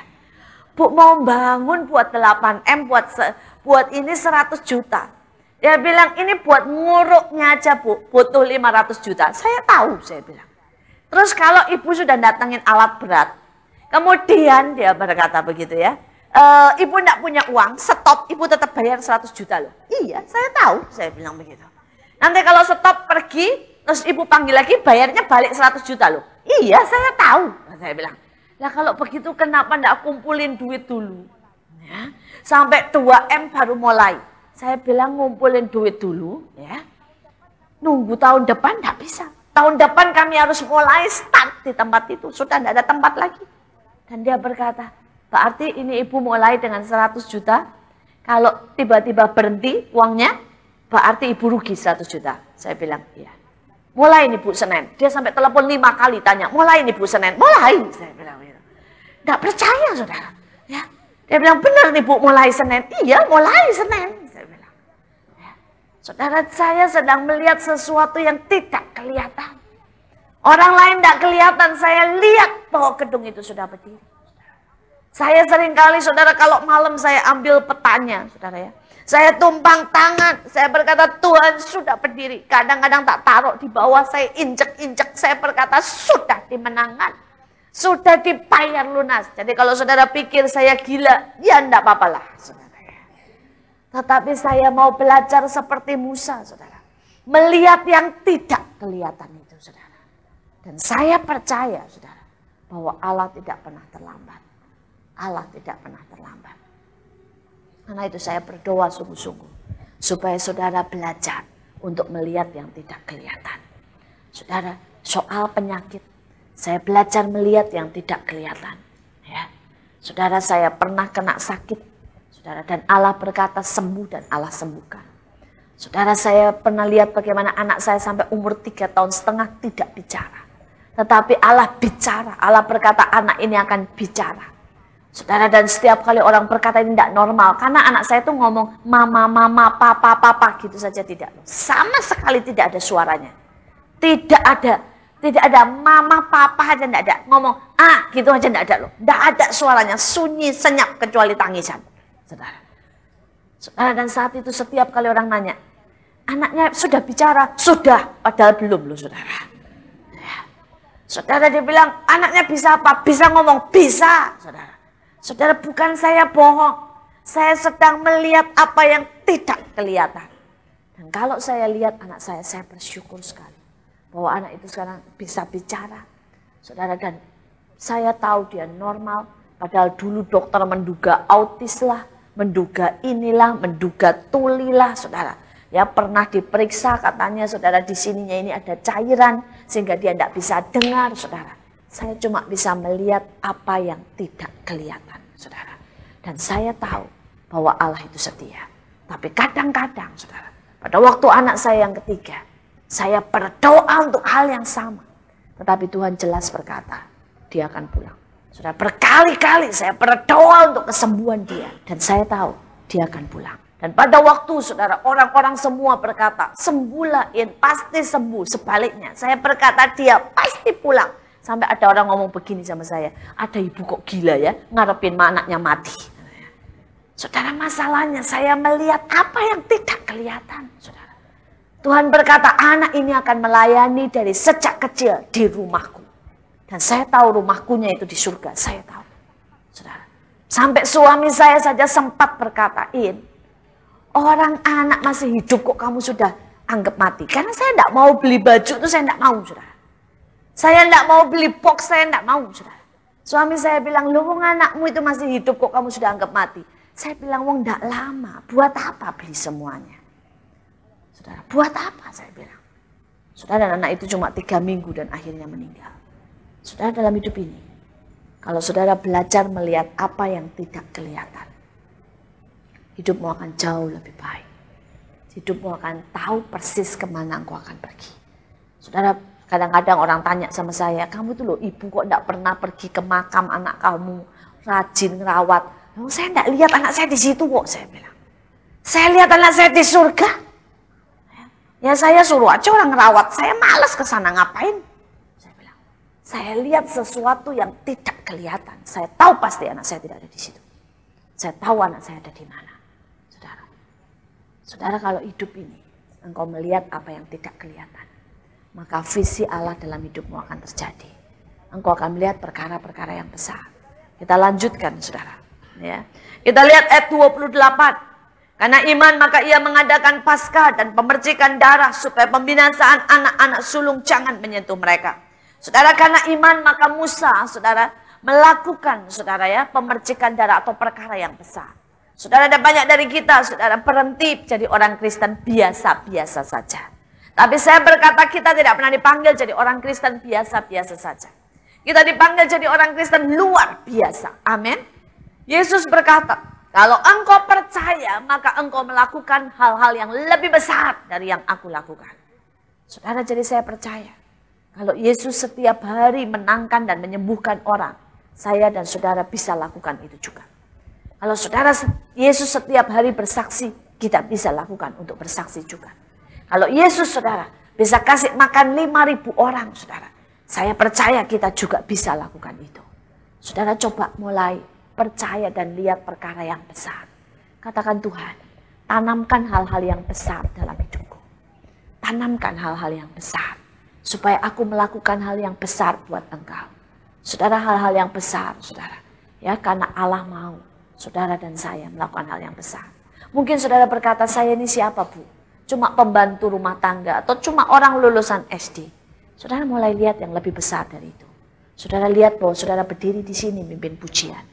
Bu, mau bangun buat 8 M, buat ini 100 juta. Dia bilang, ini buat nguruknya aja, Bu, butuh 500 juta. Saya tahu, saya bilang. Terus kalau Ibu sudah datengin alat berat, kemudian dia berkata begitu, ya, Ibu tidak punya uang, stop, Ibu tetap bayar 100 juta loh. Iya, saya tahu, saya bilang begitu. Nanti kalau stop pergi, terus Ibu panggil lagi, bayarnya balik 100 juta loh. Iya, saya tahu, saya bilang. Lah kalau begitu kenapa tidak kumpulin duit dulu? Ya, sampai 2 M baru mulai. Saya bilang ngumpulin duit dulu, ya. Nunggu tahun depan tidak bisa. Tahun depan kami harus mulai start di tempat itu, sudah tidak ada tempat lagi. Dan dia berkata, berarti ini Ibu mulai dengan 100 juta. Kalau tiba-tiba berhenti uangnya, berarti Ibu rugi 100 juta. Saya bilang, iya. Mulai nih Bu Senin. Dia sampai telepon 5 kali tanya, mulai nih Bu Senin. Mulai, saya bilang gitu. Nggak percaya, saudara. Ya. Dia bilang, benar nih Bu, mulai Senin. Iya, mulai Senin. Saya bilang. Ya. Saudara, saya sedang melihat sesuatu yang tidak kelihatan. Orang lain tidak kelihatan, saya lihat bahwa gedung itu sudah berdiri. Saya sering kali, saudara, kalau malam saya ambil petanya, saudara, ya. Saya tumpang tangan, saya berkata, Tuhan sudah berdiri. Kadang-kadang tak taruh di bawah, saya injek-injek, saya berkata, sudah dimenangkan. Sudah dibayar lunas. Jadi kalau saudara pikir saya gila, ya enggak apa-apalah, saudara. Tetapi saya mau belajar seperti Musa, saudara. Melihat yang tidak kelihatan itu, saudara. Dan saya percaya, saudara, bahwa Allah tidak pernah terlambat. Allah tidak pernah terlambat. Karena itu saya berdoa sungguh-sungguh. Supaya saudara belajar untuk melihat yang tidak kelihatan. Saudara, soal penyakit. Saya belajar melihat yang tidak kelihatan. Ya. Saudara, saya pernah kena sakit. Saudara, dan Allah berkata sembuh dan Allah sembuhkan. Saudara, saya pernah lihat bagaimana anak saya sampai umur 3,5 tahun tidak bicara. Tetapi Allah bicara. Allah berkata anak ini akan bicara. Saudara, dan setiap kali orang berkata ini tidak normal. Karena anak saya itu ngomong mama, mama, papa, papa gitu saja tidak. Sama sekali tidak ada suaranya. Tidak ada mama, papa aja tidak ada. Ngomong gitu aja tidak ada loh. Tidak ada suaranya, sunyi, senyap kecuali tangisan. Saudara. Saudara, dan saat itu setiap kali orang nanya, anaknya sudah bicara? Sudah, padahal belum loh saudara. Ya. Saudara, dia bilang anaknya bisa apa? Bisa ngomong? Bisa. Saudara. Saudara, bukan saya bohong. Saya sedang melihat apa yang tidak kelihatan. Dan kalau saya lihat anak saya bersyukur sekali. Bahwa anak itu sekarang bisa bicara. Saudara, dan saya tahu dia normal. Padahal dulu dokter menduga autis lah. Menduga inilah, menduga tulilah, saudara. Ya pernah diperiksa katanya saudara di sininya ini ada cairan. Sehingga dia tidak bisa dengar, saudara. Saya cuma bisa melihat apa yang tidak kelihatan, saudara. Dan saya tahu bahwa Allah itu setia. Tapi kadang-kadang, saudara. Pada waktu anak saya yang ketiga. Saya berdoa untuk hal yang sama. Tetapi Tuhan jelas berkata, dia akan pulang. Sudah berkali-kali saya berdoa untuk kesembuhan dia. Dan saya tahu dia akan pulang. Dan pada waktu saudara, orang-orang semua berkata, sembuhlah In, pasti sembuh. Sebaliknya, saya berkata dia pasti pulang. Sampai ada orang ngomong begini sama saya, ada ibu kok gila ya, ngarepin anaknya mati. Saudara, masalahnya saya melihat apa yang tidak kelihatan, saudara. Tuhan berkata anak ini akan melayani dari sejak kecil di rumahku. Dan saya tahu rumahkunya itu di surga. Saya tahu. Saudara. Sampai suami saya saja sempat berkata, In, orang anak masih hidup kok kamu sudah anggap mati. Karena saya tidak mau beli baju itu saya tidak mau. Saudara. Saya tidak mau beli box, saya tidak mau. Saudara. Suami saya bilang, loh wong anakmu itu masih hidup kok kamu sudah anggap mati. Saya bilang, wong tidak lama. Buat apa beli semuanya? Saudara, buat apa saya bilang? Saudara, dan anak itu cuma 3 minggu dan akhirnya meninggal. Saudara, dalam hidup ini, kalau saudara belajar melihat apa yang tidak kelihatan, hidupmu akan jauh lebih baik. Hidupmu akan tahu persis kemana engkau akan pergi. Saudara, kadang-kadang orang tanya sama saya, kamu tuh loh ibu kok tidak pernah pergi ke makam anak kamu, rajin ngerawat. Loh, saya tidak lihat anak saya di situ kok, saya bilang. Saya lihat anak saya di surga. Ya saya suruh aja orang ngerawat, saya malas ke sana ngapain? Saya bilang, saya lihat sesuatu yang tidak kelihatan. Saya tahu pasti anak saya tidak ada di situ. Saya tahu anak saya ada di mana. Saudara, saudara kalau hidup ini, engkau melihat apa yang tidak kelihatan, maka visi Allah dalam hidupmu akan terjadi. Engkau akan melihat perkara-perkara yang besar. Kita lanjutkan, saudara. Ya, kita lihat ayat 28. Karena iman maka ia mengadakan Paskah dan pemercikan darah supaya pembinasaan anak-anak sulung jangan menyentuh mereka. Saudara, karena iman maka Musa, saudara, melakukan, saudara ya, pemercikan darah atau perkara yang besar. Saudara, ada banyak dari kita, saudara, berhenti jadi orang Kristen biasa-biasa saja. Tapi saya berkata kita tidak pernah dipanggil jadi orang Kristen biasa-biasa saja. Kita dipanggil jadi orang Kristen luar biasa. Amin. Yesus berkata, kalau engkau percaya, maka engkau melakukan hal-hal yang lebih besar dari yang aku lakukan. Saudara, jadi saya percaya. Kalau Yesus setiap hari menangkan dan menyembuhkan orang, saya dan saudara bisa lakukan itu juga. Kalau saudara, Yesus setiap hari bersaksi, kita bisa lakukan untuk bersaksi juga. Kalau Yesus, saudara, bisa kasih makan 5.000 orang, saudara. Saya percaya kita juga bisa lakukan itu. Saudara, coba mulai percaya dan lihat perkara yang besar. Katakan, Tuhan, tanamkan hal-hal yang besar dalam hidupku. Tanamkan hal-hal yang besar. Supaya aku melakukan hal yang besar buat Engkau. Saudara, hal-hal yang besar, saudara. Ya, karena Allah mau saudara dan saya melakukan hal yang besar. Mungkin saudara berkata, saya ini siapa, Bu? Cuma pembantu rumah tangga atau cuma orang lulusan SD. Saudara mulai lihat yang lebih besar dari itu. Saudara lihat bahwa saudara berdiri di sini mimpin pujian.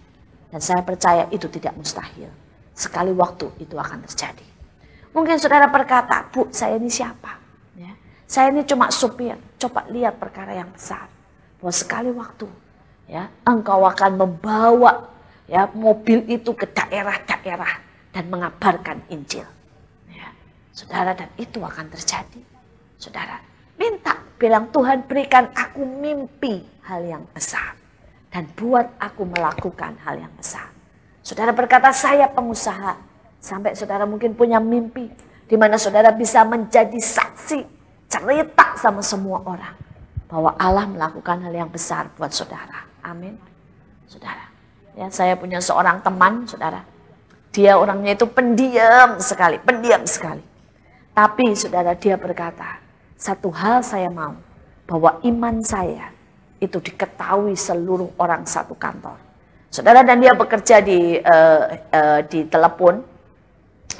Dan saya percaya itu tidak mustahil. Sekali waktu itu akan terjadi. Mungkin saudara berkata, Bu, saya ini siapa? Ya, saya ini cuma supir. Coba lihat perkara yang besar. Bahwa sekali waktu, ya, engkau akan membawa, ya, mobil itu ke daerah-daerah dan mengabarkan Injil. Ya, saudara, dan itu akan terjadi. Saudara, minta, bilang, Tuhan berikan aku mimpi hal yang besar. Dan buat aku melakukan hal yang besar. Saudara berkata, saya pengusaha. Sampai saudara mungkin punya mimpi. Di mana saudara bisa menjadi saksi. Cerita sama semua orang. Bahwa Allah melakukan hal yang besar buat saudara. Amin. Saudara. Ya, saya punya seorang teman, saudara. Dia orangnya itu pendiam sekali. Pendiam sekali. Tapi saudara, dia berkata, satu hal saya mau. Bahwa iman saya itu diketahui seluruh orang satu kantor. Saudara, dan dia bekerja di telepon,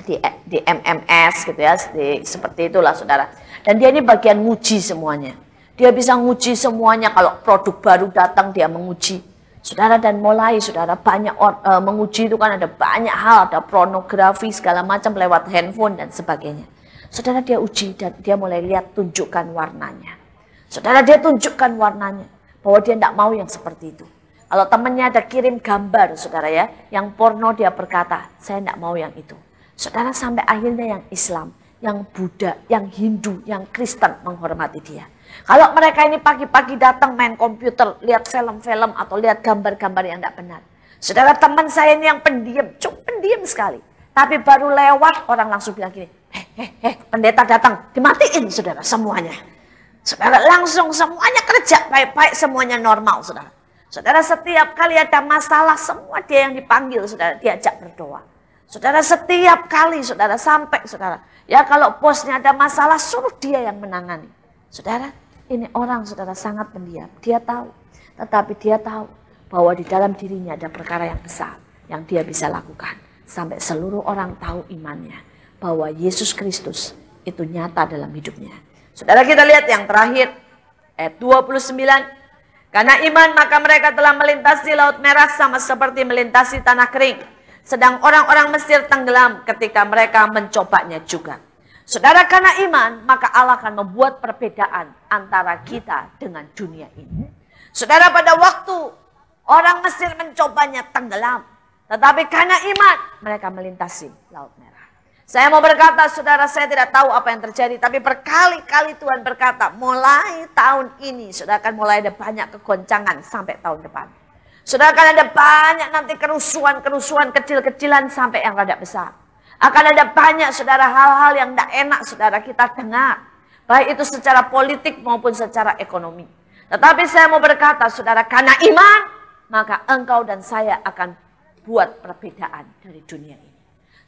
di MMS gitu ya, seperti itulah saudara. Dan dia ini bagian nguji semuanya. Dia bisa nguji semuanya, kalau produk baru datang dia menguji. Saudara, dan mulai saudara banyak menguji itu kan ada banyak hal, ada pornografi segala macam lewat handphone dan sebagainya. Saudara, dia uji dan dia mulai lihat tunjukkan warnanya. Saudara, dia tunjukkan warnanya. Bahwa dia tidak mau yang seperti itu. Kalau temannya ada kirim gambar, saudara ya, yang porno, dia berkata, saya tidak mau yang itu. Saudara, sampai akhirnya yang Islam, yang Buddha, yang Hindu, yang Kristen menghormati dia. Kalau mereka ini pagi-pagi datang main komputer, lihat film-film atau lihat gambar-gambar yang tidak benar. Saudara, teman saya ini yang pendiam, cukup pendiam sekali. Tapi baru lewat, orang langsung bilang gini, pendeta datang, dimatiin saudara semuanya. Saudara, langsung semuanya kerja baik-baik, semuanya normal, saudara. Saudara, setiap kali ada masalah, semua dia yang dipanggil, saudara, diajak berdoa. Saudara, setiap kali, saudara, sampai, saudara, ya kalau bosnya ada masalah, suruh dia yang menangani. Saudara, ini orang, saudara, sangat pendiam. Dia tahu, tetapi dia tahu bahwa di dalam dirinya ada perkara yang besar yang dia bisa lakukan. Sampai seluruh orang tahu imannya, bahwa Yesus Kristus itu nyata dalam hidupnya. Saudara, kita lihat yang terakhir, ayat 29. Karena iman maka mereka telah melintasi laut merah sama seperti melintasi tanah kering. Sedang orang-orang Mesir tenggelam ketika mereka mencobanya juga. Saudara, karena iman maka Allah akan membuat perbedaan antara kita dengan dunia ini. Saudara, pada waktu orang Mesir mencobanya tenggelam. Tetapi karena iman mereka melintasi laut merah. Saya mau berkata, saudara, saya tidak tahu apa yang terjadi. Tapi berkali-kali Tuhan berkata, mulai tahun ini, saudara akan mulai ada banyak kegoncangan sampai tahun depan. Saudara akan ada banyak nanti kerusuhan kecil-kecilan sampai yang rada besar. Akan ada banyak, saudara, hal-hal yang tidak enak, saudara, kita dengar. Baik itu secara politik maupun secara ekonomi. Tetapi saya mau berkata, saudara, karena iman, maka engkau dan saya akan buat perbedaan dari dunia ini.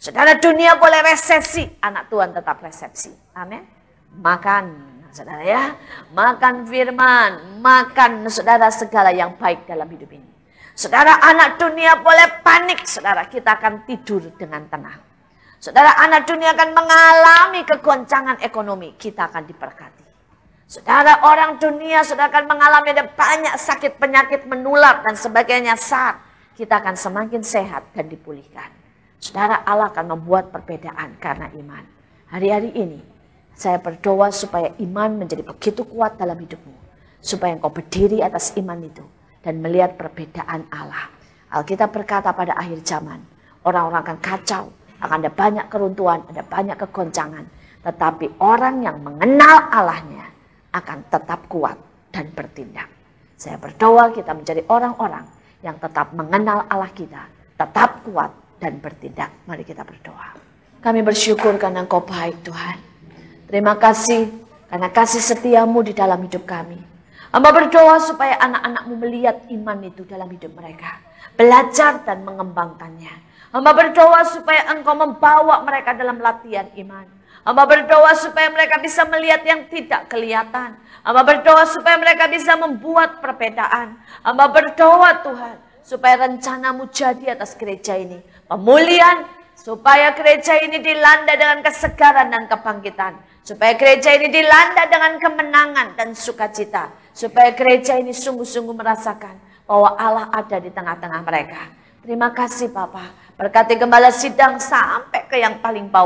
Saudara, dunia boleh resesi, anak Tuhan tetap resepsi. Amin. Makan, saudara ya. Makan firman, makan, saudara, segala yang baik dalam hidup ini. Saudara, anak dunia boleh panik, saudara, kita akan tidur dengan tenang. Saudara, anak dunia akan mengalami kegoncangan ekonomi, kita akan diberkati. Saudara, orang dunia saudara akan mengalami ada banyak sakit penyakit menular dan sebagainya, saat kita akan semakin sehat dan dipulihkan. Saudara, Allah akan membuat perbedaan karena iman. Hari-hari ini saya berdoa supaya iman menjadi begitu kuat dalam hidupmu. Supaya engkau berdiri atas iman itu dan melihat perbedaan Allah. Alkitab berkata pada akhir zaman, orang-orang akan kacau, akan ada banyak keruntuhan, ada banyak kegoncangan. Tetapi orang yang mengenal Allahnya akan tetap kuat dan bertindak. Saya berdoa kita menjadi orang-orang yang tetap mengenal Allah kita, tetap kuat dan bertindak. Mari kita berdoa. Kami bersyukur karena Engkau baik, Tuhan. Terima kasih karena kasih setiamu di dalam hidup kami. Hamba berdoa supaya anak-anakmu melihat iman itu dalam hidup mereka. Belajar dan mengembangkannya. Hamba berdoa supaya Engkau membawa mereka dalam latihan iman. Hamba berdoa supaya mereka bisa melihat yang tidak kelihatan. Hamba berdoa supaya mereka bisa membuat perbedaan. Hamba berdoa Tuhan, supaya rencana-Mu jadi atas gereja ini. Pemulihan, supaya gereja ini dilanda dengan kesegaran dan kebangkitan. Supaya gereja ini dilanda dengan kemenangan dan sukacita. Supaya gereja ini sungguh-sungguh merasakan bahwa Allah ada di tengah-tengah mereka. Terima kasih Bapak. Berkati gembala sidang sampai ke yang paling bawah.